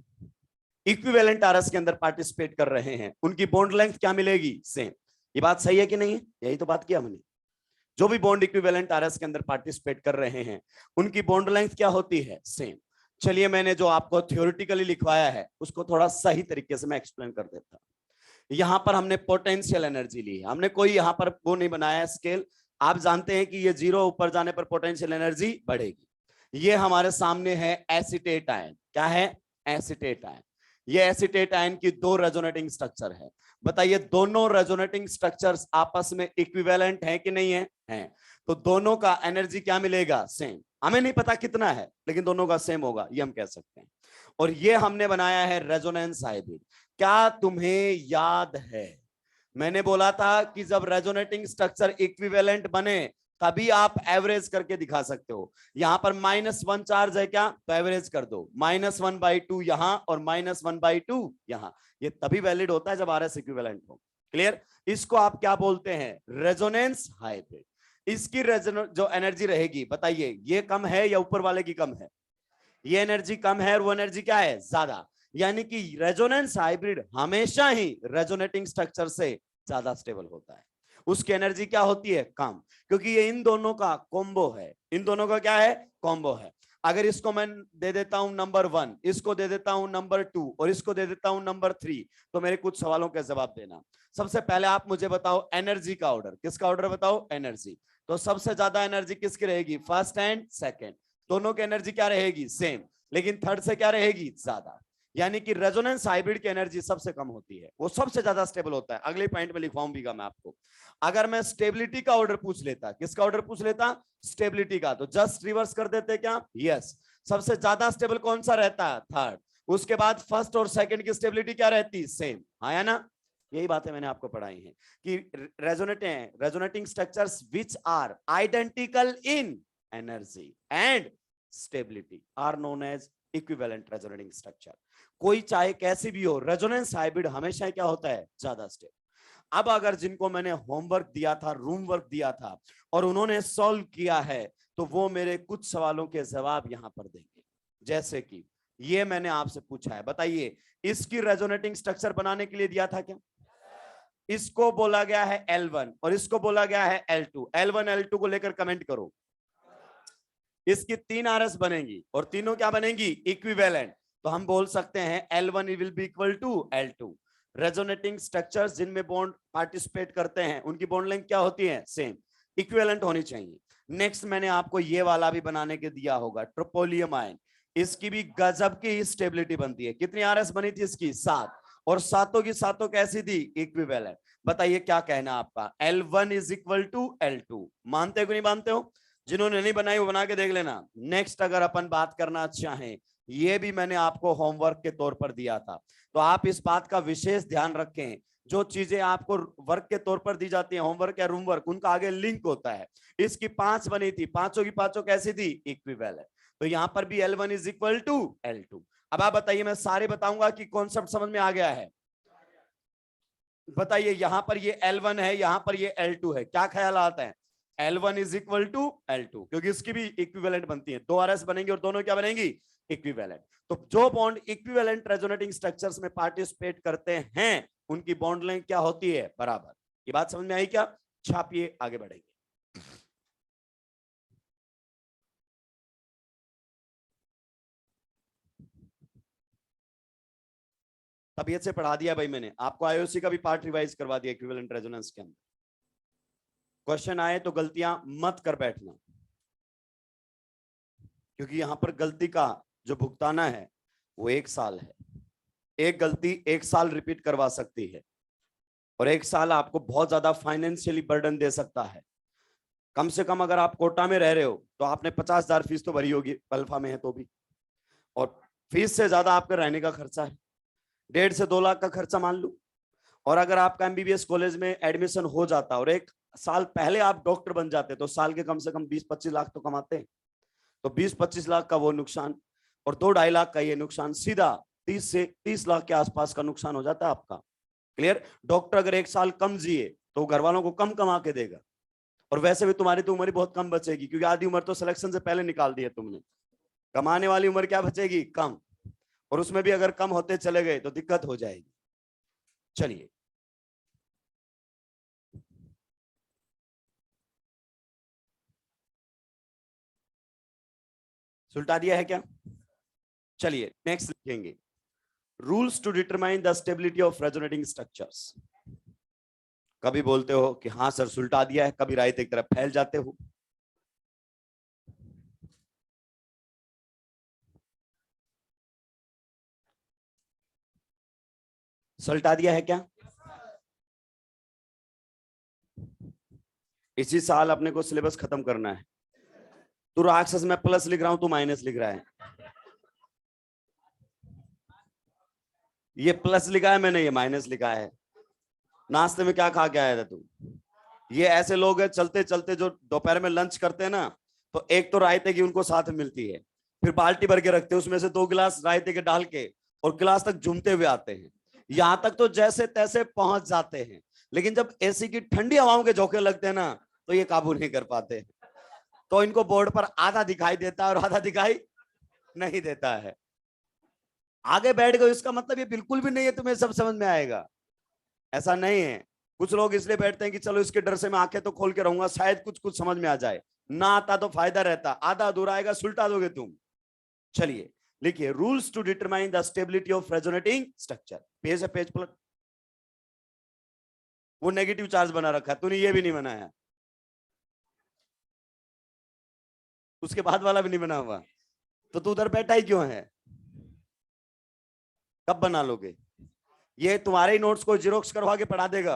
equivalent RS के अंदर participate कर रहे हैं उनकी बॉन्ड लेंथ क्या मिलेगी? सेम। ये बात सही है कि नहीं है? यही तो बात किया हमने। जो भी बॉन्ड इक्विवेलेंट आरएस के अंदर पार्टिसिपेट कर रहे हैं उनकी बॉन्ड लेंथ क्या होती है? सेम। चलिए मैंने जो आपको थ्योरेटिकली लिखवाया है उसको थोड़ा सही तरीके से मैं एक्सप्लेन कर देता हूं। यहां पर हमने पोटेंशियल एनर्जी ली है, हमने कोई यहां पर वो नहीं बनाया स्केल। आप जानते हैं कि ये 0 ऊपर जाने पर पोटेंशियल एनर्जी बढ़ेगी। ये हमारे सामने है एसीटेट आयन। क्या है? Acetate ion. ये एसीटेट आयन की 2 रेजोनेटिंग स्ट्रक्चर है। बताइए दोनों रेजोनेटिंग स्ट्रक्चर्स आपस में इक्विवेलेंट है कि नहीं है? हैं। तो दोनों का एनर्जी क्या मिलेगा? सेम। हमें नहीं पता कितना है लेकिन दोनों का सेम होगा, ये हम कह सकते हैं। और ये हमने बनाया है रेजोनेंस हाइब्रिड। क्या तुम्हें याद है मैंने बोला था कि जब रेजोनेटिंग स्ट्रक्चर इक्विवेलेंट बने तभी आप एवरेज करके दिखा सकते हो। यहां पर -1 चार्ज है क्या? तो एवरेज कर दो, -1/2 यहां और -1/2 यहां। ये तभी वैलिड होता है जब आरएस इक्विवेलेंट हो। क्लियर? इसको आप क्या बोलते हैं? Resonance hybrid. इसकी जो एनर्जी रहेगी, बताइए ये कम है या ऊपर वाले की कम है? ये एनर्जी कम है और वो एनर्जी क्या है? ज्यादा। यानी कि रेजोनेंस हाइब्रिड हमेशा ही रेजोनेटिंग स्ट्रक्चर से ज्यादा स्टेबल होता है। उसकी एनर्जी क्या होती है? कम, क्योंकि ये इन दोनों का कॉम्बो है। इन दोनों का क्या है? कॉम्बो है। अगर इसको मैं दे देता हूं नंबर 1, इसको दे देता हूं नंबर 2 और इसको दे देता हूं नंबर 3, तो मेरे कुछ सवालों के जवाब देना। सबसे पहले आप मुझे बताओ एनर्जी का ऑर्डर। किसका ऑर्डर बताओ? एनर्जी। तो सबसे ज्यादा एनर्जी किसकी रहेगी? First and second. दोनों की एनर्जी क्या रहेगी? सेम। लेकिन थर्ड से क्या रहेगी? ज्यादा। यानी कि रेजोनेंस हाइब्रिड की एनर्जी सबसे कम होती है, वो सबसे ज्यादा स्टेबल होता है। अगले पॉइंट में लिखवाऊंगा मैं आपको। अगर मैं स्टेबिलिटी का ऑर्डर पूछ लेता, किसका ऑर्डर पूछ लेता? स्टेबिलिटी का, तो जस्ट रिवर्स कर देते क्या? यस। सबसे ज्यादा स्टेबल कौन सा रहता है? थर्ड। उसके बाद फर्स्ट और सेकंड की स्टेबिलिटी क्या रहती? सेम। हाँ या ना? यही बातें मैंने आपको पढ़ाई हैं कि resonating structures which are identical in energy and stability are known as equivalent resonating structure. कोई चाहे कैसी भी हो, रेजोनेंस हाइब्रिड हमेशा क्या होता है? ज्यादा स्टेबल। अब अगर जिनको मैंने होमवर्क दिया था, रूम वर्क दिया था और उन्होंने सॉल्व किया है, तो वो मेरे कुछ सवालों के जवाब यहां पर देंगे। जैसे कि ये मैंने आपसे पूछा है, बताइए इसकी रेजोनेटिंग स्ट्रक्चर बनाने के लिए दिया था क्या? इसको बोला गया है L1 और इसको बोला गया है L2। L1 L2 को लेकर कमेंट करो। इसकी 3 आरएस बनेंगी और तीनों क्या बनेंगी? इक्विवेलेंट। तो हम बोल सकते हैं L1 will be equal to L2। Resonating structures जिनमें बॉन्ड पार्टिसिपेट करते हैं उनकी बॉन्ड लेंथ क्या होती है, सेम, इक्विवेलेंट होनी चाहिए। नेक्स्ट मैंने आपको ये वाला भी बनाने के दिया होगा, ट्रोपोलियम आयन, इसकी भी गजब की स्टेबिलिटी बनती है। कितनी आरएस बनी थी इसकी, 7, और सातों की सातों कैसी थी, इक्विवेलेंट। बताइए क्या कहना आपका, L1 is equal to L2, मानते हो कि नहीं मानते हो? जिन्होंने नहीं बनाई वो बना के देख लेना। नेक्स्ट अगर अपन बात करना चाहें, ये भी मैंने आपको होमवर्क के तौर पर दिया था, तो आप इस बात का विशेष ध्यान रखें, जो चीजें आपको वर्क के तौर पर दी जाती है, होमवर्क या रूमवर्क, उनका आगे लिंक होता है। इसकी 5 बनी थी, पांचों की पांचों कैसी थी, इक्विवेलेंट। तो यहां पर भी L1 is equal to L2। अब आप बताइए, मैं सारे बताऊंगा कि कॉन्सेप्ट समझ में आ गया है? बताइए, यहां पर ये L1 है, यहां पर ये L2 है, क्या ख्याल आता है? L1 is equal to L2, क्योंकि इसकी भी इक्विवेलेंट बनती है, 2 आरएस बनेंगी और दोनों क्या बनेंगी, इक्विवेलेंट। तो जो बॉन्ड इक्विवेलेंट रेजोनेटिंग स्ट्रक्चर्स में पार्टिसिपेट करते हैं उनकी बॉन्ड लेंथ क्या होती है, बराबर। ये बात समझ में आई क्या? छापिए, आगे बढ़ेंगे। तबीयत से पढ़ा दिया भाई मैंने आपको, आईओसी का भी पार्ट रिवाइज करवा दिया इक्विवेलेंट रेजोनेंस के अंदर। क्वेश्चन आए तो गलतियां मत कर बैठना, क्योंकि यहां पर गलती का जो भुगताना है वो 1 साल है। एक गलती 1 साल रिपीट करवा सकती है, और 1 साल आपको बहुत ज्यादा फाइनेंशियली बर्डन दे सकता है। कम से कम अगर आप कोटा में रह रहे हो तो आपने 50,000 फीस तो भरी होगी, अल्फा में है तो भी, और फीस से ज्यादा आपका रहने का खर्चा है, 1.5 से 2 लाख का खर्चा मान लो। और अगर आपका एमबीबीएस कॉलेज में एडमिशन हो जाता और 1 साल पहले आप डॉक्टर बन जाते तो साल के कम से कम 20-25 लाख तो कमाते हैं। तो 20-25 लाख का वो नुकसान और 2-2.5 लाख का ये नुकसान, सीधा 30 से 30 लाख के आसपास का नुकसान हो जाता है आपका। क्लियर? डॉक्टर अगर 1 साल कम जिए तो घर वालों को कम कमा के देगा, और वैसे भी तुम्हारी तो उम्र बहुत कम बचेगी, क्योंकि आधी उम्र तो सिलेक्शन से पहले निकाल दी है तुमने। कमाने वाली उम्र क्या बचेगी, कम, और उसमें भी अगर कम होते चले गए तो दिक्कत हो जाएगी। चलिए, सुलटा दिया है क्या? चलिए नेक्स्ट लिखेंगे, rules to determine the stability of resonating structures. कभी बोलते हो कि हाँ सर सुलटा दिया है, कभी राइट एक तरफ फैल जाते हो। सुलटा दिया है क्या? इसी साल अपने को सिलेबस खत्म करना है। तू राक्षस, मैं प्लस लिख रहा हूं, तू माइनस लिख रहा है। ये प्लस लिखा है मैंने, ये माइनस लिखा है। नाश्ते में क्या खा के आया था तू? ये ऐसे लोग हैं चलते चलते जो दोपहर में लंच करते हैं ना, तो एक तो रायते की उनको साथ मिलती है, फिर बाल्टी भर के रखते हैं, उसमें से 2 गिलास रायते के डाल के और क्लास तक झूमते हुए आते हैं। यहां तक तो जैसे तैसे पहुंच जाते हैं, लेकिन जब एसी की ठंडी हवाओं के झोंके लगते हैं ना, तो ये काबू नहीं कर पाते। तो इनको बोर्ड पर आधा दिखाई देता है और आधा दिखाई नहीं देता है। आगे बैठ गए इसका मतलब ये बिल्कुल भी नहीं है तुम्हें सब समझ में आएगा, ऐसा नहीं है। कुछ लोग इसलिए बैठते हैं कि चलो इसके डर से मैं आंखें तो खोल के रहूंगा, शायद कुछ कुछ समझ में आ जाए, ना आता तो फायदा रहता, आधा अधूरा आएगा सुलटा दोगे तुम। चलिए लिखिए, rules to determine the stability of resonating structure. Page है, पेज पलट। वो नेगेटिव चार्ज बना रखा है, तूने ये भी नहीं बनाया, उसके बाद वाला भी नहीं बना हुआ, तो तू उधर बैठा ही क्यों है? कब बना लोगे? ये तुम्हारे ही नोट्स को जेरोक्स करवा के पढ़ा देगा।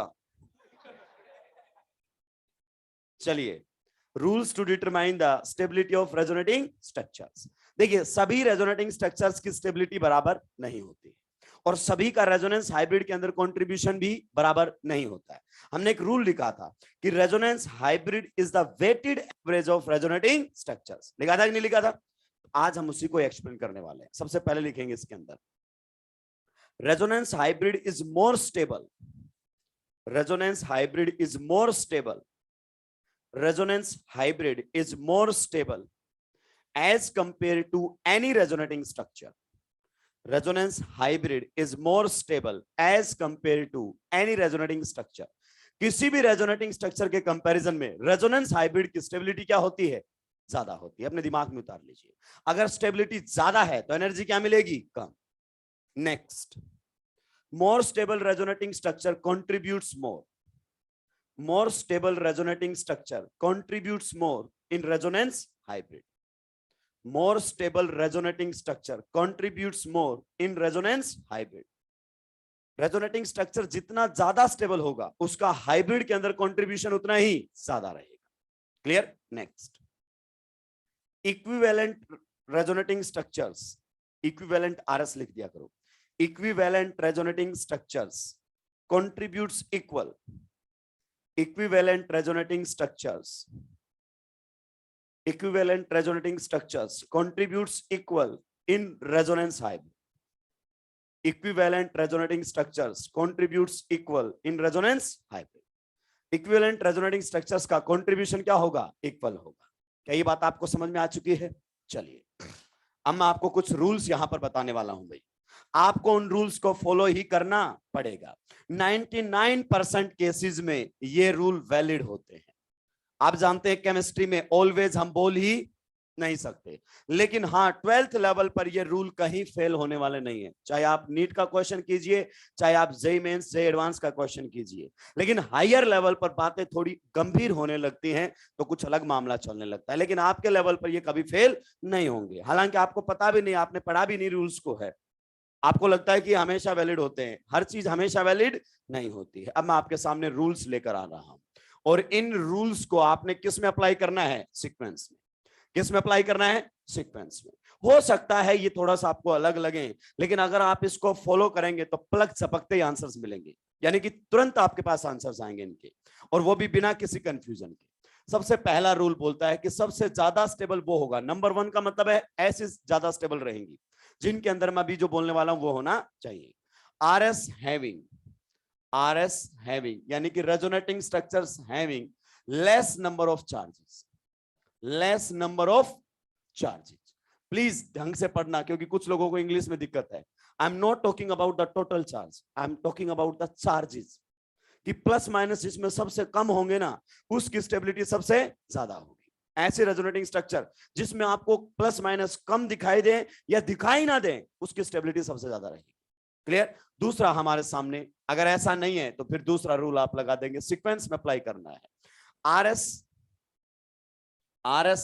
चलिए, rules to determine the stability of resonating structures. देखिए, सभी रेजोनेटिंग स्ट्रक्चर्स की स्टेबिलिटी बराबर नहीं होती, और सभी का रेजोनेंस हाइब्रिड के अंदर कंट्रीब्यूशन भी बराबर नहीं होता है। हमने एक रूल लिखा था कि resonance hybrid is the weighted average of resonating structures. लिखा था कि नहीं लिखा था? आज हम उसी को एक्सप्लेन करने वाले हैं। सबसे पहले लिखेंगे इसके अंदर, resonance hybrid is more stable, resonance hybrid is more stable, resonance hybrid is more stable as compared to any resonating structure. Resonance hybrid is more stable as compared to any resonating structure. किसी भी resonating structure के comparison में resonance hybrid की stability क्या होती है? ज्यादा होती है। अपने दिमाग में उतार लीजिए, अगर स्टेबिलिटी ज्यादा है तो एनर्जी क्या मिलेगी? कम। Next, More stable resonating structure contributes more. More stable resonating structure contributes more in resonance hybrid. More stable resonating structure contributes more in resonance hybrid. Resonating structure जितना ज्यादा स्टेबल होगा उसका हाइब्रिड के अंदर कंट्रीब्यूशन उतना ही ज्यादा रहेगा. Clear? Next, equivalent resonating structures. Equivalent RS लिख दिया करो. Equivalent resonating structures contributes equal. Equivalent resonating structures, equivalent resonating structures contributes equal in resonance hybrid. Equivalent resonating structures contributes equal in resonance hybrid. Equivalent resonating structures का contribution क्या होगा? Equal होगा. क्या ये बात आपको समझ में आ चुकी है? चलिए अब मैं आपको कुछ रूल्स यहां पर बताने वाला हूं भाई. आपको उन रूल्स को फॉलो ही करना पड़ेगा. 99% केसेस में ये रूल वैलिड होते हैं. आप जानते हैं केमिस्ट्री में ऑलवेज हम बोल ही नहीं सकते, लेकिन हाँ 12th लेवल पर ये रूल कहीं फेल होने वाले नहीं है. चाहे आप नीट का क्वेश्चन कीजिए, चाहे आप जेईई मेंस जेईई एडवांस का क्वेश्चन कीजिए, लेकिन हायर लेवल पर बातें थोड़ी गंभीर होने लगती हैं तो कुछ अलग मामला चलने लगता है. लेकिन आपके लेवल पर ये कभी फेल नहीं होंगे. हालांकि आपको पता भी नहीं, आपने पढ़ा भी नहीं रूल्स को है. आपको लगता है कि हमेशा वैलिड होते हैं. हर चीज हमेशा वैलिड नहीं होती है. अब मैं आपके सामने रूल्स लेकर आ रहा हूं और इन रूल्स को आपने किस में अप्लाई करना है? सीक्वेंस में. किस में अप्लाई करना है? सीक्वेंस में. हो सकता है ये थोड़ा सा आपको अलग लगे, लेकिन अगर आप इसको फॉलो करेंगे तो पलक झपकते ही आंसर्स मिलेंगे. यानी कि तुरंत आपके पास आंसर्स आएंगे इनके, और वो भी बिना किसी कंफ्यूजन के. सबसे पहला रूल बोलता है कि सबसे ज्यादा स्टेबल वो होगा. नंबर 1 का मतलब है ऐसी ज्यादा स्टेबल रहेंगी जिनके अंदर मैं अभी जो बोलने वाला हूं वो होना चाहिए. आरएस हैविंग, RS having यानी कि resonating structures having less number of charges. Less number of charges. Please ढंग से पढ़ना, क्योंकि कुछ लोगों को इंग्लिश में दिक्कत है. I am not talking about the total charge, I am talking about the charges. कि प्लस माइनस इसमें सबसे कम होंगे ना, उसकी स्टेबिलिटी सबसे ज्यादा होगी. ऐसे रेजोनेटिंग स्ट्रक्चर जिसमें आपको प्लस माइनस कम दिखाई दे या दिखाई ना दे, उसकी स्टेबिलिटी सबसे ज्यादा रहेगी. क्लियर? दूसरा हमारे सामने, अगर ऐसा नहीं है तो फिर दूसरा रूल आप लगा देंगे. सीक्वेंस में अप्लाई करना है. RS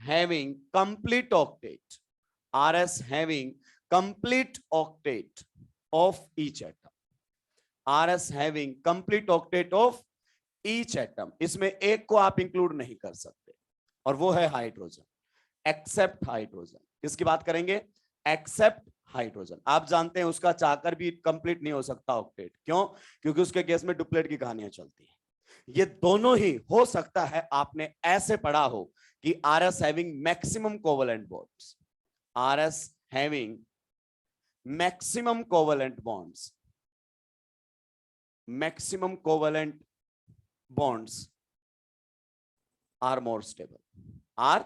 having complete octet. RS having complete octet of each atom. RS having complete octet of each atom. इसमें एक को आप इंक्लूड नहीं कर सकते, और वो है हाइड्रोजन. Accept hydrogen. किसकी बात करेंगे? Except hydrogen. आप जानते हैं उसका चाहकर भी कंप्लीट नहीं हो सकता ऑक्टेट. क्यों? क्योंकि उसके केस में डुप्लेट की कहानियां चलती हैं. ये दोनों ही हो सकता है आपने ऐसे पढ़ा हो कि RS having maximum covalent bonds. RS having maximum covalent bonds. Maximum covalent bonds are more stable. Are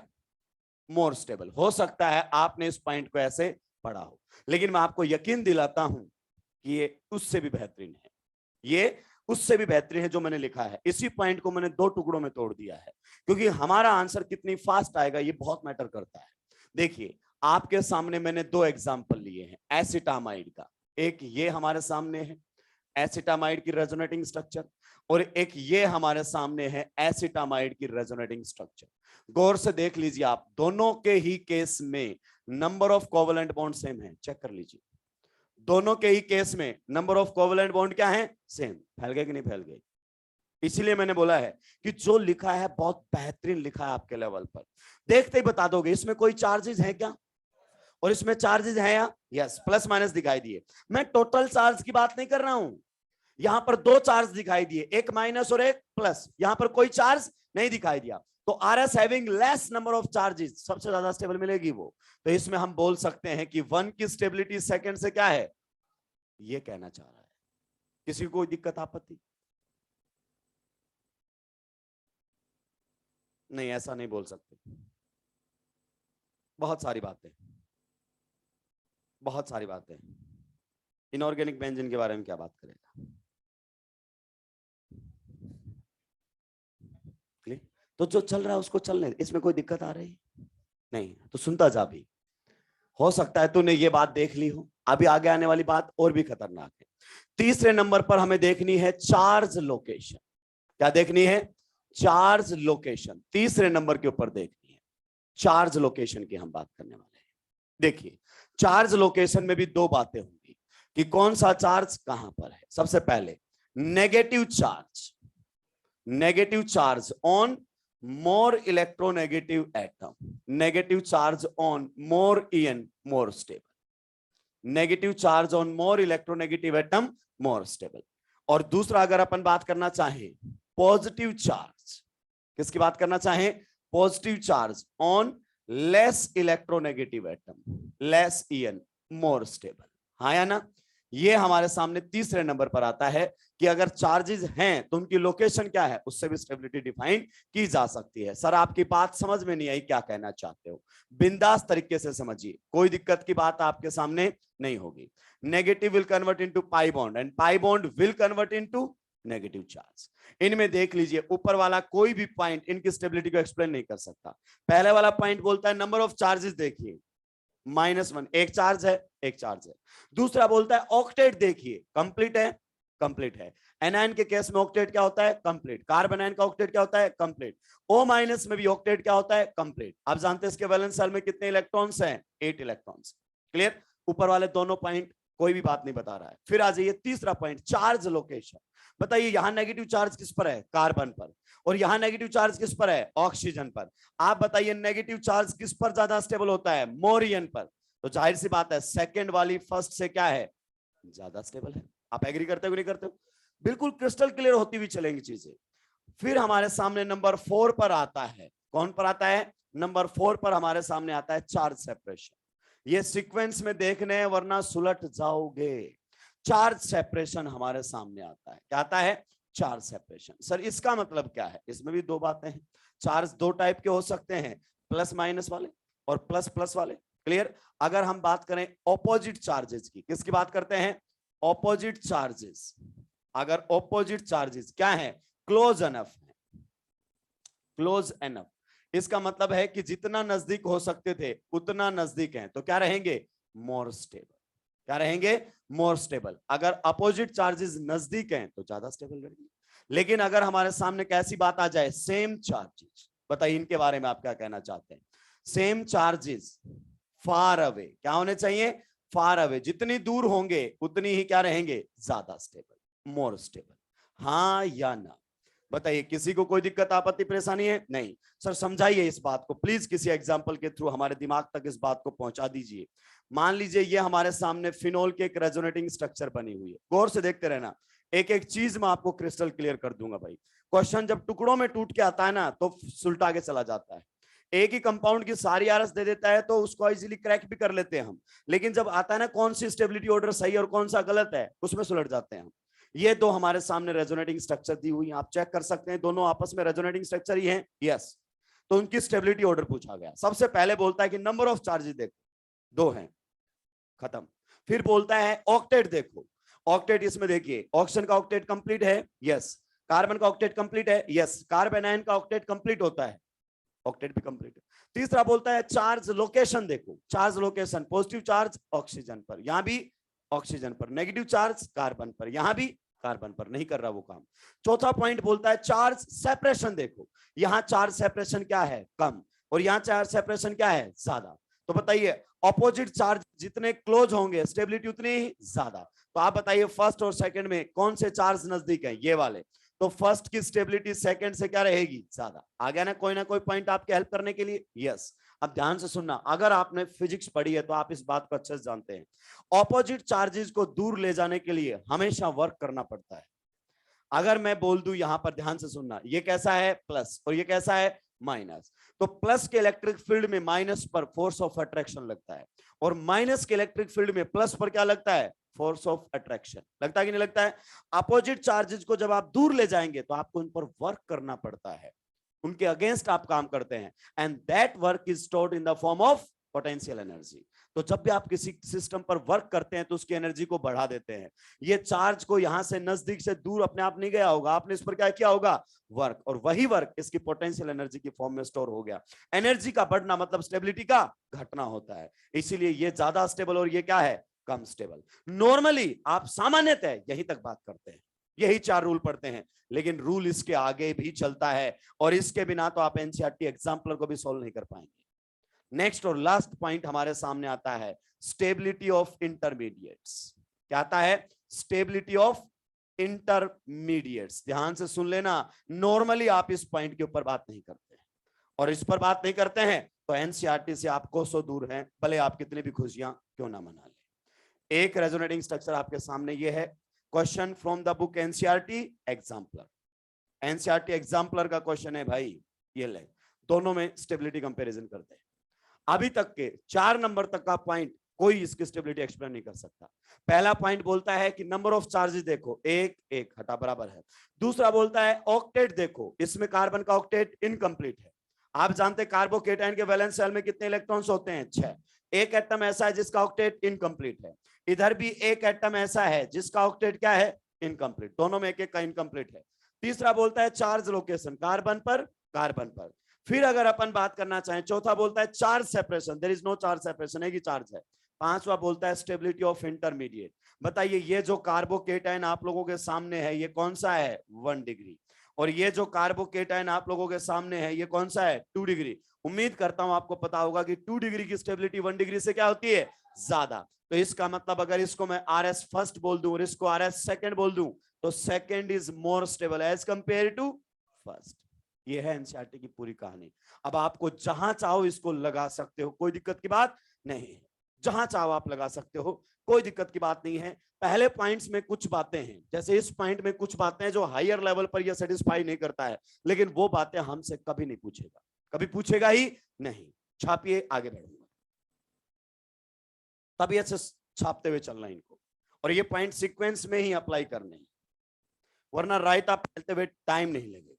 more stable. हो सकता है आपने इस पॉइंट को ऐसे पढ़ा हो, लेकिन मैं आपको यकीन दिलाता हूं कि ये उससे भी बेहतरीन है. ये उससे भी बेहतरीन है जो मैंने लिखा है. इसी पॉइंट को मैंने 2 टुकड़ों में तोड़ दिया है, क्योंकि हमारा आंसर कितनी फास्ट आएगा ये बहुत मैटर करता है. देखिए आपके सामने मैंने 2 एग्जांपल लिए हैं एसिटामाइड का. एक ये हमारे सामने है एसिटामाइड की रेजोनेटिंग स्ट्रक्चर, और एक ये हमारे सामने है एसिटामाइड की रेजोनेटिंग स्ट्रक्चर. गौर से देख लीजिए आप, दोनों के ही केस में number of covalent bond same है. चेक कर लीजिए, दोनों के ही केस में नंबर ऑफ कोवेलेंट बॉन्ड क्या है? सेम. फैल गए कि नहीं फैल गए? इसीलिए मैंने बोला है कि जो लिखा है बहुत बेहतरीन लिखा है. आपके लेवल पर देखते ही बता दोगे इसमें कोई चार्जेस है क्या, और इसमें चार्जेस है या? यस, प्लस माइनस दिखाई दिए. मैं टोटल चार्ज की बात नहीं कर रहा हूं. यहां पर 2 चार्ज दिखाई दिए, एक माइनस और एक प्लस. यहां पर कोई चार्ज नहीं दिखाई दिया. तो RS having less number of charges, सबसे ज्यादा स्टेबल मिलेगी वो. तो इसमें हम बोल सकते हैं कि 1 की स्टेबिलिटी सेकंड से क्या है, ये कहना चाह रहा है. किसी को कोई दिक्कत आपत्ति नहीं? ऐसा नहीं बोल सकते. बहुत सारी बातें, बहुत सारी बातें. इनऑर्गेनिक बेंजीन के बारे में क्या बात करेगा? तो जो चल रहा है उसको चलने, इसमें कोई दिक्कत आ रही नहीं, तो सुनता जा भी. हो सकता है तूने ये बात देख ली हो, अभी आगे आने वाली बात और भी खतरनाक है। तीसरे नंबर पर हमें देखनी है चार्ज लोकेशन। क्या देखनी है? Charge location. तीसरे नंबर के ऊपर देखनी है चार्ज लोकेशन की हम बात करने वाले हैं। देखिए, चार्ज लोकेशन में भी दो बातें होंगी कि कौन सा चार्ज कहां पर है। सबसे पहले negative charge, negative charge on more electronegative atom, negative charge on more En, more stable, negative charge on more electronegative atom, more stable। और दूसरा अगर अपन बात करना चाहें पॉजिटिव चार्ज, किसकी बात करना चाहें? Positive charge on less electronegative atom, less En, more stable. हाँ या ना? ये हमारे सामने तीसरे नंबर पर आता है कि अगर चार्जेस हैं तो उनकी लोकेशन क्या है, उससे भी स्टेबिलिटी डिफाइन की जा सकती है। सर आपकी बात समझ में नहीं आई, क्या कहना चाहते हो? बिंदास तरीके से समझिए, कोई दिक्कत की बात आपके सामने नहीं होगी। Negative will convert into pi bond and pi bond will convert into negative charge. इनमें देख लीजिए, ऊपर वाला कोई भी पॉइंट इनकी स्टेबिलिटी को एक्सप्लेन नहीं कर सकता। पहले वाला पॉइंट बोलता है नंबर ऑफ चार्जेस, देखिए -1, एक चार्ज है, एक चार्ज है। दूसरा बोलता है ऑक्टेट, देखिए कंप्लीट है, कंप्लीट है। एनायन के केस में ऑक्टेट क्या होता है? कंप्लीट। कार्बन आयन का ऑक्टेट क्या होता है? कंप्लीट। O- में भी ऑक्टेट क्या होता है? कंप्लीट। आप जानते हैं इसके वैलेंस शेल में कितने इलेक्ट्रॉन्स हैं? 8 इलेक्ट्रॉन्स। क्लियर? ऊपर वाले दोनों पॉइंट कोई भी बात नहीं बता रहा है। फिर आ जाइए तीसरा पॉइंट, चार्ज लोकेशन। बताइए यहां नेगेटिव चार्ज किस पर है? कार्बन पर। और यहां नेगेटिव चार्ज किस पर है? ऑक्सीजन पर। आप बताइए नेगेटिव चार्ज किस पर ज्यादा स्टेबल होता है? मोरियन पर। तो जाहिर सी बात है सेकंड वाली फर्स्ट से क्या है? ज्यादा स्टेबल है। आप एग्री करते हो नहीं करते हो? बिल्कुल क्रिस्टल क्लियर होती हुई चलेंगी चीजें। फिर हमारे सामने नंबर 4 पर आता है, कौन पर आता है? नंबर 4 पर हमारे सामने आता है चार्ज सेपरेशन। ये सीक्वेंस में देखने हैं वरना सुलट जाओगे। चार्ज सेपरेशन हमारे सामने आता है, क्या आता है? Charge separation. सर इसका मतलब क्या है? इसमें भी दो बातें हैं। चार्ज दो टाइप के हो सकते हैं, प्लस माइनस वाले और प्लस प्लस वाले। क्लियर? अगर हम बात करें ऑपोजिट चार्जेस की, किसकी बात करते हैं? Opposite charges. अगर ऑपोजिट चार्जेस क्या है? क्लोज एनफ है, क्लोज एनफ। इसका मतलब है कि जितना नजदीक हो सकते थे उतना नजदीक हैं, तो क्या रहेंगे? More stable. क्या रहेंगे? More stable. अगर अपोजिट चार्जेस नजदीक हैं तो ज्यादा स्टेबल रहेंगे। लेकिन अगर हमारे सामने कैसी बात आ जाए, सेम चार्जेस, बताइए इनके बारे में आप क्या कहना चाहते हैं? सेम चार्जेस फार अवे, क्या होने चाहिए? Far away. जितनी दूर होंगे उतनी ही क्या रहेंगे? ज्यादा स्टेबल, मोर स्टेबल। हाँ या ना? बताइए, किसी को कोई दिक्कत आपत्ति परेशानी है? नहीं। सर समझाइए इस बात को प्लीज, किसी एग्जांपल के थ्रू हमारे दिमाग तक इस बात को पहुंचा दीजिए। मान लीजिए ये हमारे सामने फिनोल की एक रेजोनेटिंग स्ट्रक्चर बनी हुई है। गौर से देखते रहना, एक एक चीज मैं आपको क्रिस्टल क्लियर कर दूंगा भाई। क्वेश्चन जब टुकड़ों में टूट के आता है ना तो सुलटा के चला जाता है। एक ही कंपाउंड की सारी आरएस दे देता है तो उसको इजीली क्रैक भी कर लेते हैं हम, लेकिन जब आता है ना कौन सी स्टेबिलिटी ऑर्डर सही और कौन सा गलत है, उसमें सुलट जाते हैं हम। ये दो हमारे सामने रेजोनेटिंग स्ट्रक्चर दी हुई, आप चेक कर सकते हैं, दोनों आपस में रेजोनेटिंग स्ट्रक्चर ही हैं। यस। तो उनकी स्टेबिलिटी ऑर्डर पूछा गया। सबसे पहले बोलता है कि नंबर ऑफ चार्जेस देखो, दो हैं, खत्म। फिर बोलता है ऑक्टेट देखो, ऑक्टेट इसमें देखिए ऑक्सीजन का ऑक्टेट कंप्लीट है, यस। कार्बन का ऑक्टेट कंप्लीट है, यस। कार्बन आयन का ऑक्टेट कंप्लीट होता है, ऑक्टेट भी कंप्लीट है। तीसरा बोलता है चार्ज लोकेशन देखो, charge location positive charge oxygen पर, यहां भी ऑक्सीजन पर, नेगेटिव चार्ज कार्बन पर, यहां भी कार्बन पर, नहीं कर रहा वो काम। चौथा पॉइंट बोलता है चार्ज सेपरेशन देखो, यहां चार्ज सेपरेशन क्या है? कम, और यहां चार्ज सेपरेशन क्या है? ज्यादा। तो बताइए ऑपोजिट चार्ज जितने क्लोज होंगे स्टेबिलिटी उतनी ही ज्यादा। तो आप बताइए फर्स्ट और सेकंड में कौन से चार्ज नजदीक है? ये वाले। तो फर्स्ट की स्टेबिलिटी सेकंड से क्या रहेगी? ज्यादा। आ गया ना कोई पॉइंट आपके हेल्प करने के लिए? यस। अब ध्यान से सुनना, अगर आपने फिजिक्स पढ़ी है तो आप इस बात को अच्छे से जानते हैं, ऑपोजिट चार्जेस को दूर ले जाने के लिए हमेशा वर्क करना पड़ता है। अगर मैं बोल दूं यहां पर, ध्यान से सुनना, ये कैसा है? प्लस, और ये कैसा है? माइनस। तो प्लस के इलेक्ट्रिक फील्ड में माइनस पर फोर्स ऑफ अट्रैक्शन लगता है, और माइनस के इलेक्ट्रिक फील्ड में प्लस पर क्या लगता है? Force of attraction. लगता है कि नहीं लगता है? अपोजिट चार्जेस को जब आप दूर ले जाएंगे तो आपको उन पर वर्क करना पड़ता है, उनके अगेंस्ट आप काम करते हैं, and that work is stored in the form of potential energy. तो जब भी आप किसी सिस्टम पर वर्क करते हैं तो उसकी एनर्जी को बढ़ा देते हैं। ये चार्ज को यहां से नजदीक से दूर अपने आप नहीं गया होगा, आपने इस पर क्या किया होगा, वर्क, और वही वर्क इसकी पोटेंशियल एनर्जी की फॉर्म में स्टोर हो गया। एनर्जी का बढ़ना मतलब स्टेबिलिटी का घटना होता है, इसीलिए ये ज्यादा स्टेबल और ये क्या है, कम स्टेबल। नॉर्मली आप सामान्यतः यहीं तक बात करते हैं, यही 4 रूल पढ़ते हैं, लेकिन रूल इसके आगे भी चलता है और इसके बिना तो आप एनसीईआरटी एग्जाम्पलर को भी सॉल्व नहीं कर पाएंगे। नेक्स्ट और लास्ट पॉइंट हमारे सामने आता है स्टेबिलिटी ऑफ इंटरमीडिएट्स। क्या आता है, स्टेबिलिटी ऑफ इंटरमीडिएट्स। ध्यान से सुन लेना, नॉर्मली आप इस पॉइंट के ऊपर बात नहीं करते हैं, और इस पर बात नहीं करते हैं तो एनसीईआरटी से आप कोसों दूर हैं, भले आप कितनी भी खुशियां क्यों ना मना ले। एक रेजोनेटिंग स्ट्रक्चर आपके सामने ये है, question from the book NCERT exemplar. NCERT exemplar का क्वेश्चन है भाई, ये ले, दोनों में स्टेबिलिटी कंपैरिजन करते हैं। अभी तक के 4 नंबर तक का पॉइंट कोई इसकी स्टेबिलिटी एक्सप्लेन नहीं कर सकता। पहला पॉइंट बोलता है कि नंबर ऑफ चार्जेस देखो, एक एक हटा बराबर है। दूसरा बोलता है ऑक्टेट देखो, इसमें कार्बन का ऑक्टेट इनकम्प्लीट है। आप जानते हैं कार्बोकेटाइन के वैलेंस शेल में कितने इलेक्ट्रॉन्स होते हैं, 6। एक एटम ऐसा है जिसका ऑक्टेट इनकम्प्लीट है, इधर भी एक एटम ऐसा है जिसका ऑक्टेट क्या है, इनकम्प्लीट। दोनों में एक एक का इनकम्प्लीट है। तीसरा बोलता है चार्ज लोकेशन, कार्बन पर कार्बन पर। फिर अगर अपन बात करना चाहें, चौथा बोलता है charge separation, there is no charge separation, एक ही चार्ज है। पांचवा बोलता है स्टेबिलिटी ऑफ इंटरमीडिएट। बताइए ये जो कार्बोकेटाइन आप लोगों के सामने है ये कौन सा है, 1 डिग्री, और ये जो कार्बोकेटाइन आप लोगों के सामने है ये कौन सा है, 2 डिग्री। उम्मीद करता हूं आपको पता होगा कि 2 डिग्री की स्टेबिलिटी 1 डिग्री से क्या होती है, ज्यादा। तो इसका मतलब अगर इसको मैं आर एस फर्स्ट बोल दूं और इसको आर एस सेकेंड बोल दूं तो second is more stable as compare to first. ये है एनसीईआरटी की पूरी कहानी। अब आपको जहां चाहो इसको लगा सकते हो, कोई दिक्कत की बात नहीं है, जहां चाहो आप लगा सकते हो, कोई दिक्कत की बात नहीं है। पहले पॉइंट्स में कुछ बातें हैं, जैसे इस पॉइंट में कुछ बातें हैं जो हायर लेवल पर यह सेटिस्फाई नहीं करता है, लेकिन वो बातें हमसे कभी नहीं पूछेगा, कभी पूछेगा ही नहीं। छापिए, आगे बढ़ूंगा, तबीयत से छापते हुए चलना इनको, और ये पॉइंट सीक्वेंस में ही अप्लाई करने, वरना रायता फैलते हुए टाइम नहीं लगेगा।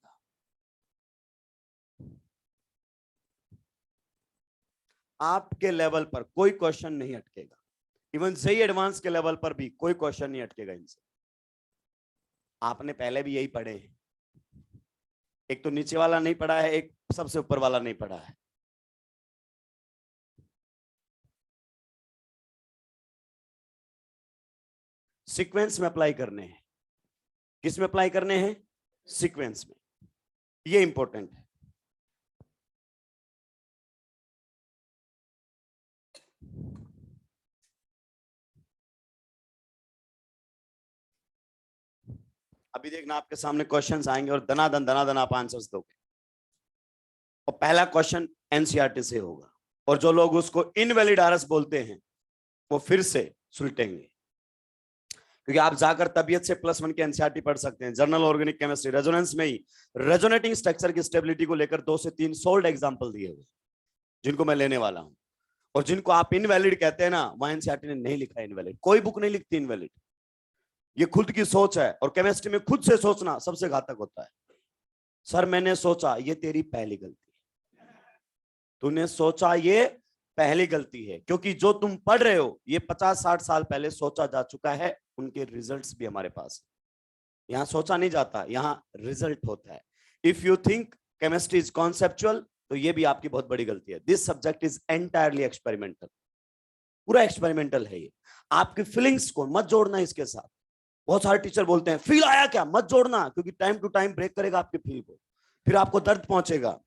आपके लेवल पर कोई क्वेश्चन नहीं अटकेगा, इवन जेईई एडवांस के लेवल पर भी कोई क्वेश्चन नहीं अटकेगा इनसे। आपने पहले भी यही पढ़े हैं, एक तो नीचे वाला नहीं पढ़ा है, एक सबसे ऊपर वाला नहीं पढ़ा है। सीक्वेंस में अप्लाई करने हैं, किस में अप्लाई करने हैं, सीक्वेंस में, ये इंपॉर्टेंट है। अभी देखना आपके सामने क्वेश्चंस आएंगे और दनादन आप आंसर्स दोगे, और पहला क्वेश्चन एनसीईआरटी से होगा, और जो लोग उसको इनवैलिड आरएस बोलते हैं वो फिर से सुलटेंगे, क्योंकि आप जाकर तबीयत से +1 के एनसीईआरटी पढ़ सकते हैं, जर्नल ऑर्गेनिक केमिस्ट्री रेजोनेंस में ही रेजोनेटिंग स्ट्रक्चर की स्टेबिलिटी को लेकर 2 से 3 सोल्ड एग्जांपल दिए हुए, जिनको मैं लेने वाला हूं। और जिनको आप इनवैलिड कहते हैं ना, वहां एनसीईआरटी ने नहीं लिखा इनवैलिड, कोई बुक नहीं लिखती इनवैलिड, ये खुद की सोच है, और केमिस्ट्री में खुद से सोचना सबसे घातक होता है। सर मैंने सोचा, ये तेरी पहली गलती, तूने सोचा ये पहली गलती है, क्योंकि जो तुम पढ़ रहे हो ये 50-60 साल पहले सोचा जा चुका है, उनके रिजल्ट्स भी हमारे पास। यहां सोचा नहीं जाता, यहां रिजल्ट होता है। If you think chemistry is conceptual, तो ये भी आपकी बहुत बड़ी गलती है। This subject is entirely experimental, पूरा एक्सपेरिमेंटल है ये। आपकी फीलिंग्स को मत जोड़ना इसके साथ। बहुत सारे टीचर बोलते हैं फील आया क्या, मत जोड़ना, क्योंकि टाइम टू टाइम ब्रेक करेगा आपके फील को, फिर आपको दर्द पहुंचेगा।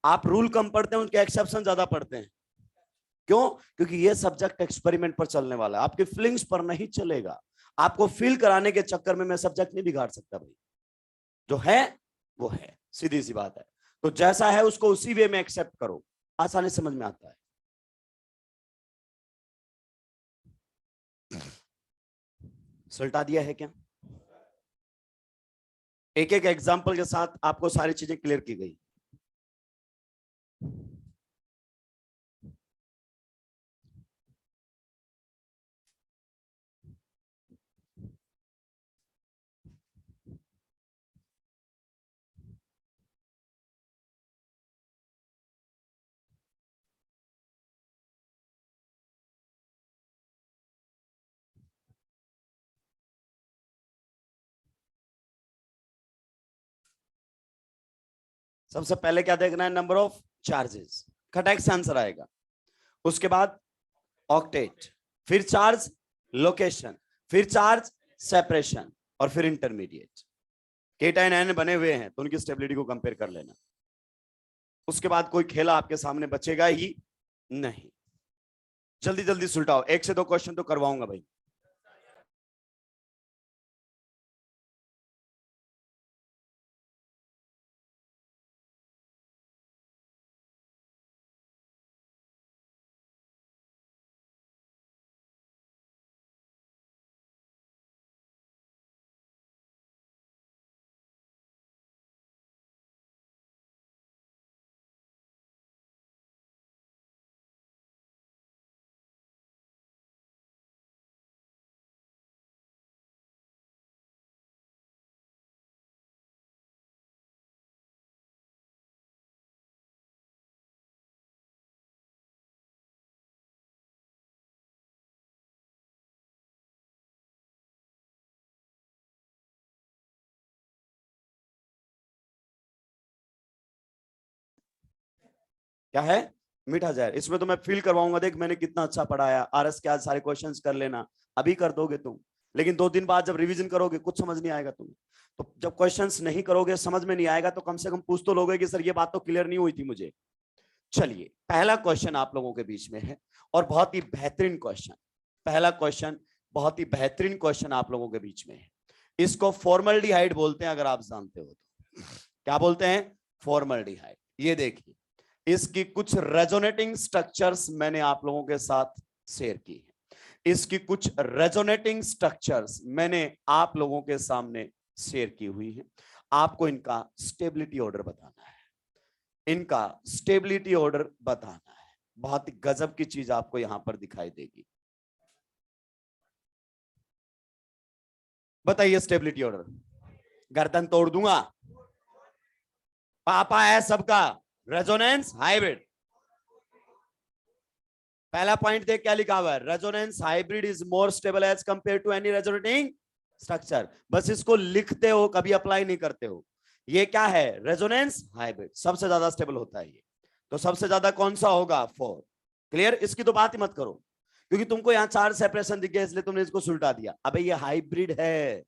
आप रूल कम पढ़ते हैं, उनके एक्सेप्शन ज्यादा पढ़ते हैं। क्यों? क्योंकि ये सब्जेक्ट एक्सपेरिमेंट पर चलने वाला है, आपके फीलिंग्स पर नहीं चलेगा। आपको फील कराने के चक्कर में मैं सब्जेक्ट नहीं बिगाड़ सकता भाई, जो है वो है, सीधी सी बात है। तो जैसा है उसको उसी वे में एक्सेप्ट करो, आसानी समझ में आता है। सल्टा दिया है क्या? एक एक एग्जाम्पल के साथ आपको सारी चीजें क्लियर की गई। सबसे पहले क्या देखना है, नंबर ऑफ चार्जेस, खटैक से आंसर आएगा। उसके बाद ऑक्टेट, फिर चार्ज लोकेशन, फिर चार्ज सेपरेशन, और फिर इंटरमीडिएट। केटाइन आयन बने हुए हैं तो उनकी स्टेबिलिटी को कंपेयर कर लेना। उसके बाद कोई खेला आपके सामने बचेगा ही नहीं। जल्दी जल्दी सुलटाओ, 1 से 2 क्वेश्चन तो करवाऊंगा भाई। क्या है, मीठा जहर। इसमें तो मैं फील करवाऊंगा, देख मैंने कितना अच्छा पढ़ाया। आरएस के आज सारे क्वेश्चंस कर लेना, अभी कर दोगे तुम, लेकिन 2 दिन बाद जब रिवीजन करोगे कुछ समझ नहीं आएगा तुम्हें। तो जब क्वेश्चंस नहीं करोगे, समझ में नहीं आएगा, तो कम से कम पूछ तो लोगे कि सर ये बात तो क्लियर नहीं हुई थी मुझे। चलिए, पहला क्वेश्चन आप लोगों के बीच में है और बहुत ही बेहतरीन क्वेश्चन। पहला क्वेश्चन बहुत ही बेहतरीन क्वेश्चन आप लोगों के बीच में है। इसको फॉर्मल्डिहाइड बोलते हैं, अगर आप जानते हो तो। क्या बोलते हैं, फॉर्मल्डिहाइड। ये देखिए, इसकी कुछ रेजोनेटिंग स्ट्रक्चर्स मैंने आप लोगों के साथ शेयर की है। इसकी कुछ रेजोनेटिंग स्ट्रक्चर्स मैंने आप लोगों के सामने शेयर की हुई है। आपको इनका स्टेबिलिटी ऑर्डर बताना है, इनका स्टेबिलिटी ऑर्डर बताना है। बहुत ही गजब की चीज आपको यहां पर दिखाई देगी। बताइए स्टेबिलिटी ऑर्डर। गर्दन तोड़ दूंगा। पापा है सबका, रेजोनेंस हाइब्रिड। पहला पॉइंट देख क्या लिखा हुआ है, resonance hybrid is more stable as compare to any resonating structure. बस इसको लिखते हो, कभी अप्लाई नहीं करते हो। ये क्या है, रेजोनेंस हाइब्रिड, सबसे ज्यादा स्टेबल होता है ये। तो सबसे ज्यादा कौन सा होगा, 4। क्लियर, इसकी तो बात ही मत करो, क्योंकि तुमको यहां चार्ज सेपरेशन दिख गया इसलिए तुमने इसको सुलटा दिया। अबे ये हाइब्रिड है,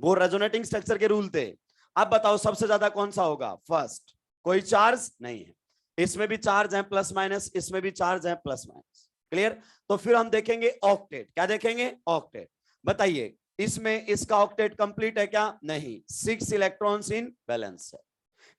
वो रेजोनेटिंग स्ट्रक्चर के रूल थे। अब बताओ सबसे ज्यादा कौन सा होगा, फर्स्ट। कोई चार्ज नहीं है, इसमें भी चार्ज है प्लस माइनस, इसमें भी चार्ज है प्लस माइनस। क्लियर। तो फिर हम देखेंगे ऑक्टेट। क्या देखेंगे, ऑक्टेट। बताइए इसमें इसका ऑक्टेट कंप्लीट है क्या, नहीं, 6 इलेक्ट्रॉन्स इन बैलेंस है।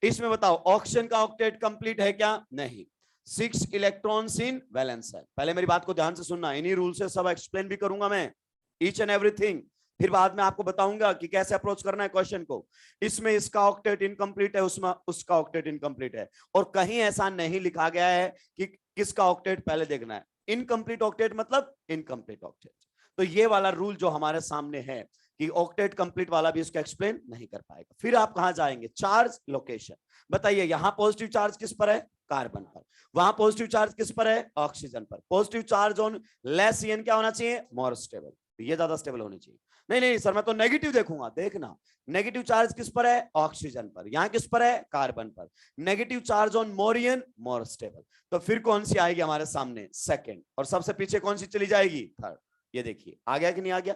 इसमें बताओ ऑक्सीजन का ऑक्टेट कंप्लीट है क्या, नहीं, 6 इलेक्ट्रॉन्स इन बैलेंस है। पहले मेरी बात को ध्यान से सुनना, इन्हीं रूल से सब एक्सप्लेन भी करूंगा मैं, ईच एंड एवरीथिंग। फिर बाद में आपको बताऊंगा कि कैसे अप्रोच करना है क्वेश्चन को। इसमें इसका ऑक्टेट इनकम्प्लीट है, उसमें उसका ऑक्टेट इनकम्प्लीट है, और कहीं ऐसा नहीं लिखा गया है कि किसका ऑक्टेट पहले देखना है। इनकम्प्लीट ऑक्टेट मतलब इनकम्प्लीट ऑक्टेट। तो ये वाला रूल जो हमारे सामने है कि ऑक्टेट कंप्लीट वाला भी इसको एक्सप्लेन नहीं कर पाएगा। फिर आप कहां जाएंगे, चार्ज लोकेशन। बताइए यहां पॉजिटिव चार्ज किस पर है, कार्बन पर। वहां पॉजिटिव चार्ज किस पर है, ऑक्सीजन पर। Positive charge on less EN क्या होना चाहिए, मोर स्टेबल। ये ज्यादा स्टेबल होनी चाहिए। नहीं नहीं सर मैं तो नेगेटिव देखूंगा, देखना नेगेटिव चार्ज किस पर है, ऑक्सीजन पर। यहां किस पर है, कार्बन पर। Negative charge on Mauryan, more stable. तो फिर कौन सी आएगी हमारे सामने, सेकंड। और सबसे पीछे कौन सी चली जाएगी, थर्ड। ये देखिए आ गया कि नहीं आ गया।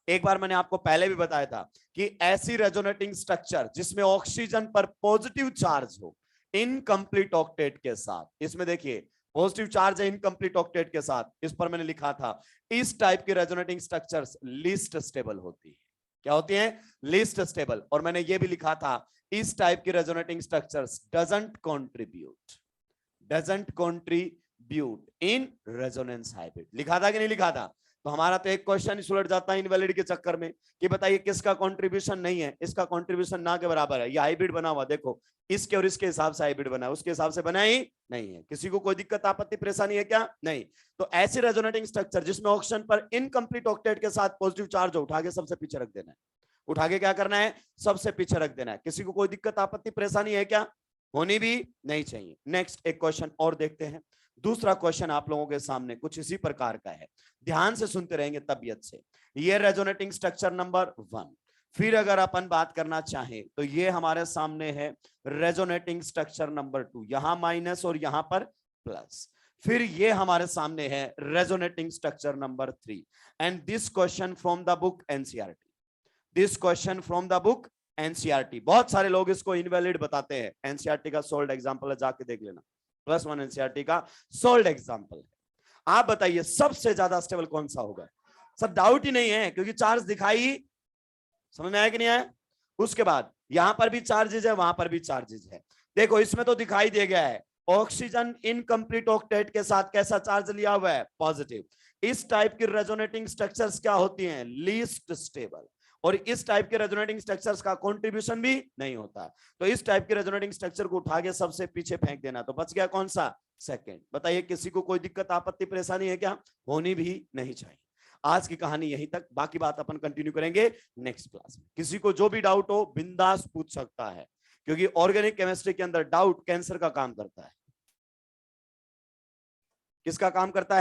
एक बार मैंने आपको पहले भी बताया था कि ऐसी रेजोनेटिंग स्ट्रक्चर जिसमें ऑक्सीजन पर पॉजिटिव चार्ज हो इनकम्प्लीट ऑक्टेट के साथ, इसमें देखिए पॉजिटिव चार्ज है इनकम्प्लीट ऑक्टेट के साथ, इस पर मैंने लिखा था इस टाइप की रेजोनेटिंग स्ट्रक्चर्स लीस्ट स्टेबल होती है। क्या होती है, लीस्ट स्टेबल। और मैंने ये भी लिखा था इस टाइप की resonating structures doesn't contribute in resonance hybrid. लिखा था कि नहीं लिखा था। तो हमारा तो एक क्वेश्चन ही सुलट जाता है इनवैलिड के चक्कर में कि बताइए किसका कंट्रीब्यूशन नहीं है, इसका कंट्रीब्यूशन ना के बराबर है। ये हाइब्रिड बना हुआ देखो, इसके और इसके हिसाब से हाइब्रिड बना है, उसके हिसाब से बना ही नहीं है। किसी को कोई दिक्कत आपत्ति परेशानी है क्या, नहीं। तो ऐसी रेजोनेटिंग स्ट्रक्चर जिसमें ऑक्सीजन पर इनकम्प्लीट ऑक्टेट के साथ पॉजिटिव चार्ज हो, उठा के सबसे पीछे रख देना है। उठा के क्या करना है, सबसे पीछे रख देना है। किसी को कोई दिक्कत आपत्ति परेशानी है क्या, होनी भी नहीं चाहिए। नेक्स्ट एक क्वेश्चन और देखते हैं। दूसरा क्वेश्चन आप लोगों के सामने कुछ इसी प्रकार का है, ध्यान से सुनते रहेंगे तबियत से। ये रेजोनेटिंग स्ट्रक्चर नंबर 1। फिर अगर अपन बात करना चाहें तो ये हमारे सामने है रेजोनेटिंग स्ट्रक्चर नंबर 2, यहां माइनस और यहां पर प्लस। फिर ये हमारे सामने है resonating structure number 3। And this question from the book NCERT, this question from the book NCERT. बहुत सारे लोग इसको इनवैलिड बताते हैं, एनसीईआरटी का सोल्ड एग्जांपल है, जाके देख लेना, +1 एनसीईआरटी का सोल्ड एग्जांपल है। आप बताइए सबसे ज्यादा स्टेबल कौन सा होगा? सर डाउट ही नहीं है, क्योंकि चार्ज दिखाई, समझ में आया कि नहीं आया? उसके बाद यहां पर भी चार्जेज है, वहां पर भी चार्जेज है। देखो इसमें तो दिखाई दे गया है, ऑक्सीजन इनकम्प्लीट ऑक्टेट के साथ कैसा चार्ज लिया हुआ है? पॉजिटिव। इस टाइप की रेजोनेटिंग स्ट्रक्चर्स क्या होती हैं? Least stable. और इस टाइप के रेजोनेटिंग स्ट्रक्चर्स का कंट्रीब्यूशन भी नहीं होता। तो इस टाइप के रेजोनेटिंग स्ट्रक्चर को उठा के सबसे पीछे फेंक देना, तो बच गया कौन सा? सेकंड। बताइए किसी को कोई दिक्कत आपत्ति परेशानी है क्या? होनी भी नहीं चाहिए। आज की कहानी यहीं तक, बाकी बात अपन कंटिन्यू करेंगे नेक्स्ट क्लास में। किसी को जो भी डाउट हो बिंदास पूछ सकता है, क्योंकि ऑर्गेनिक केमिस्ट्री के अंदर डाउट कैंसर का काम करता है। किसका काम करता है?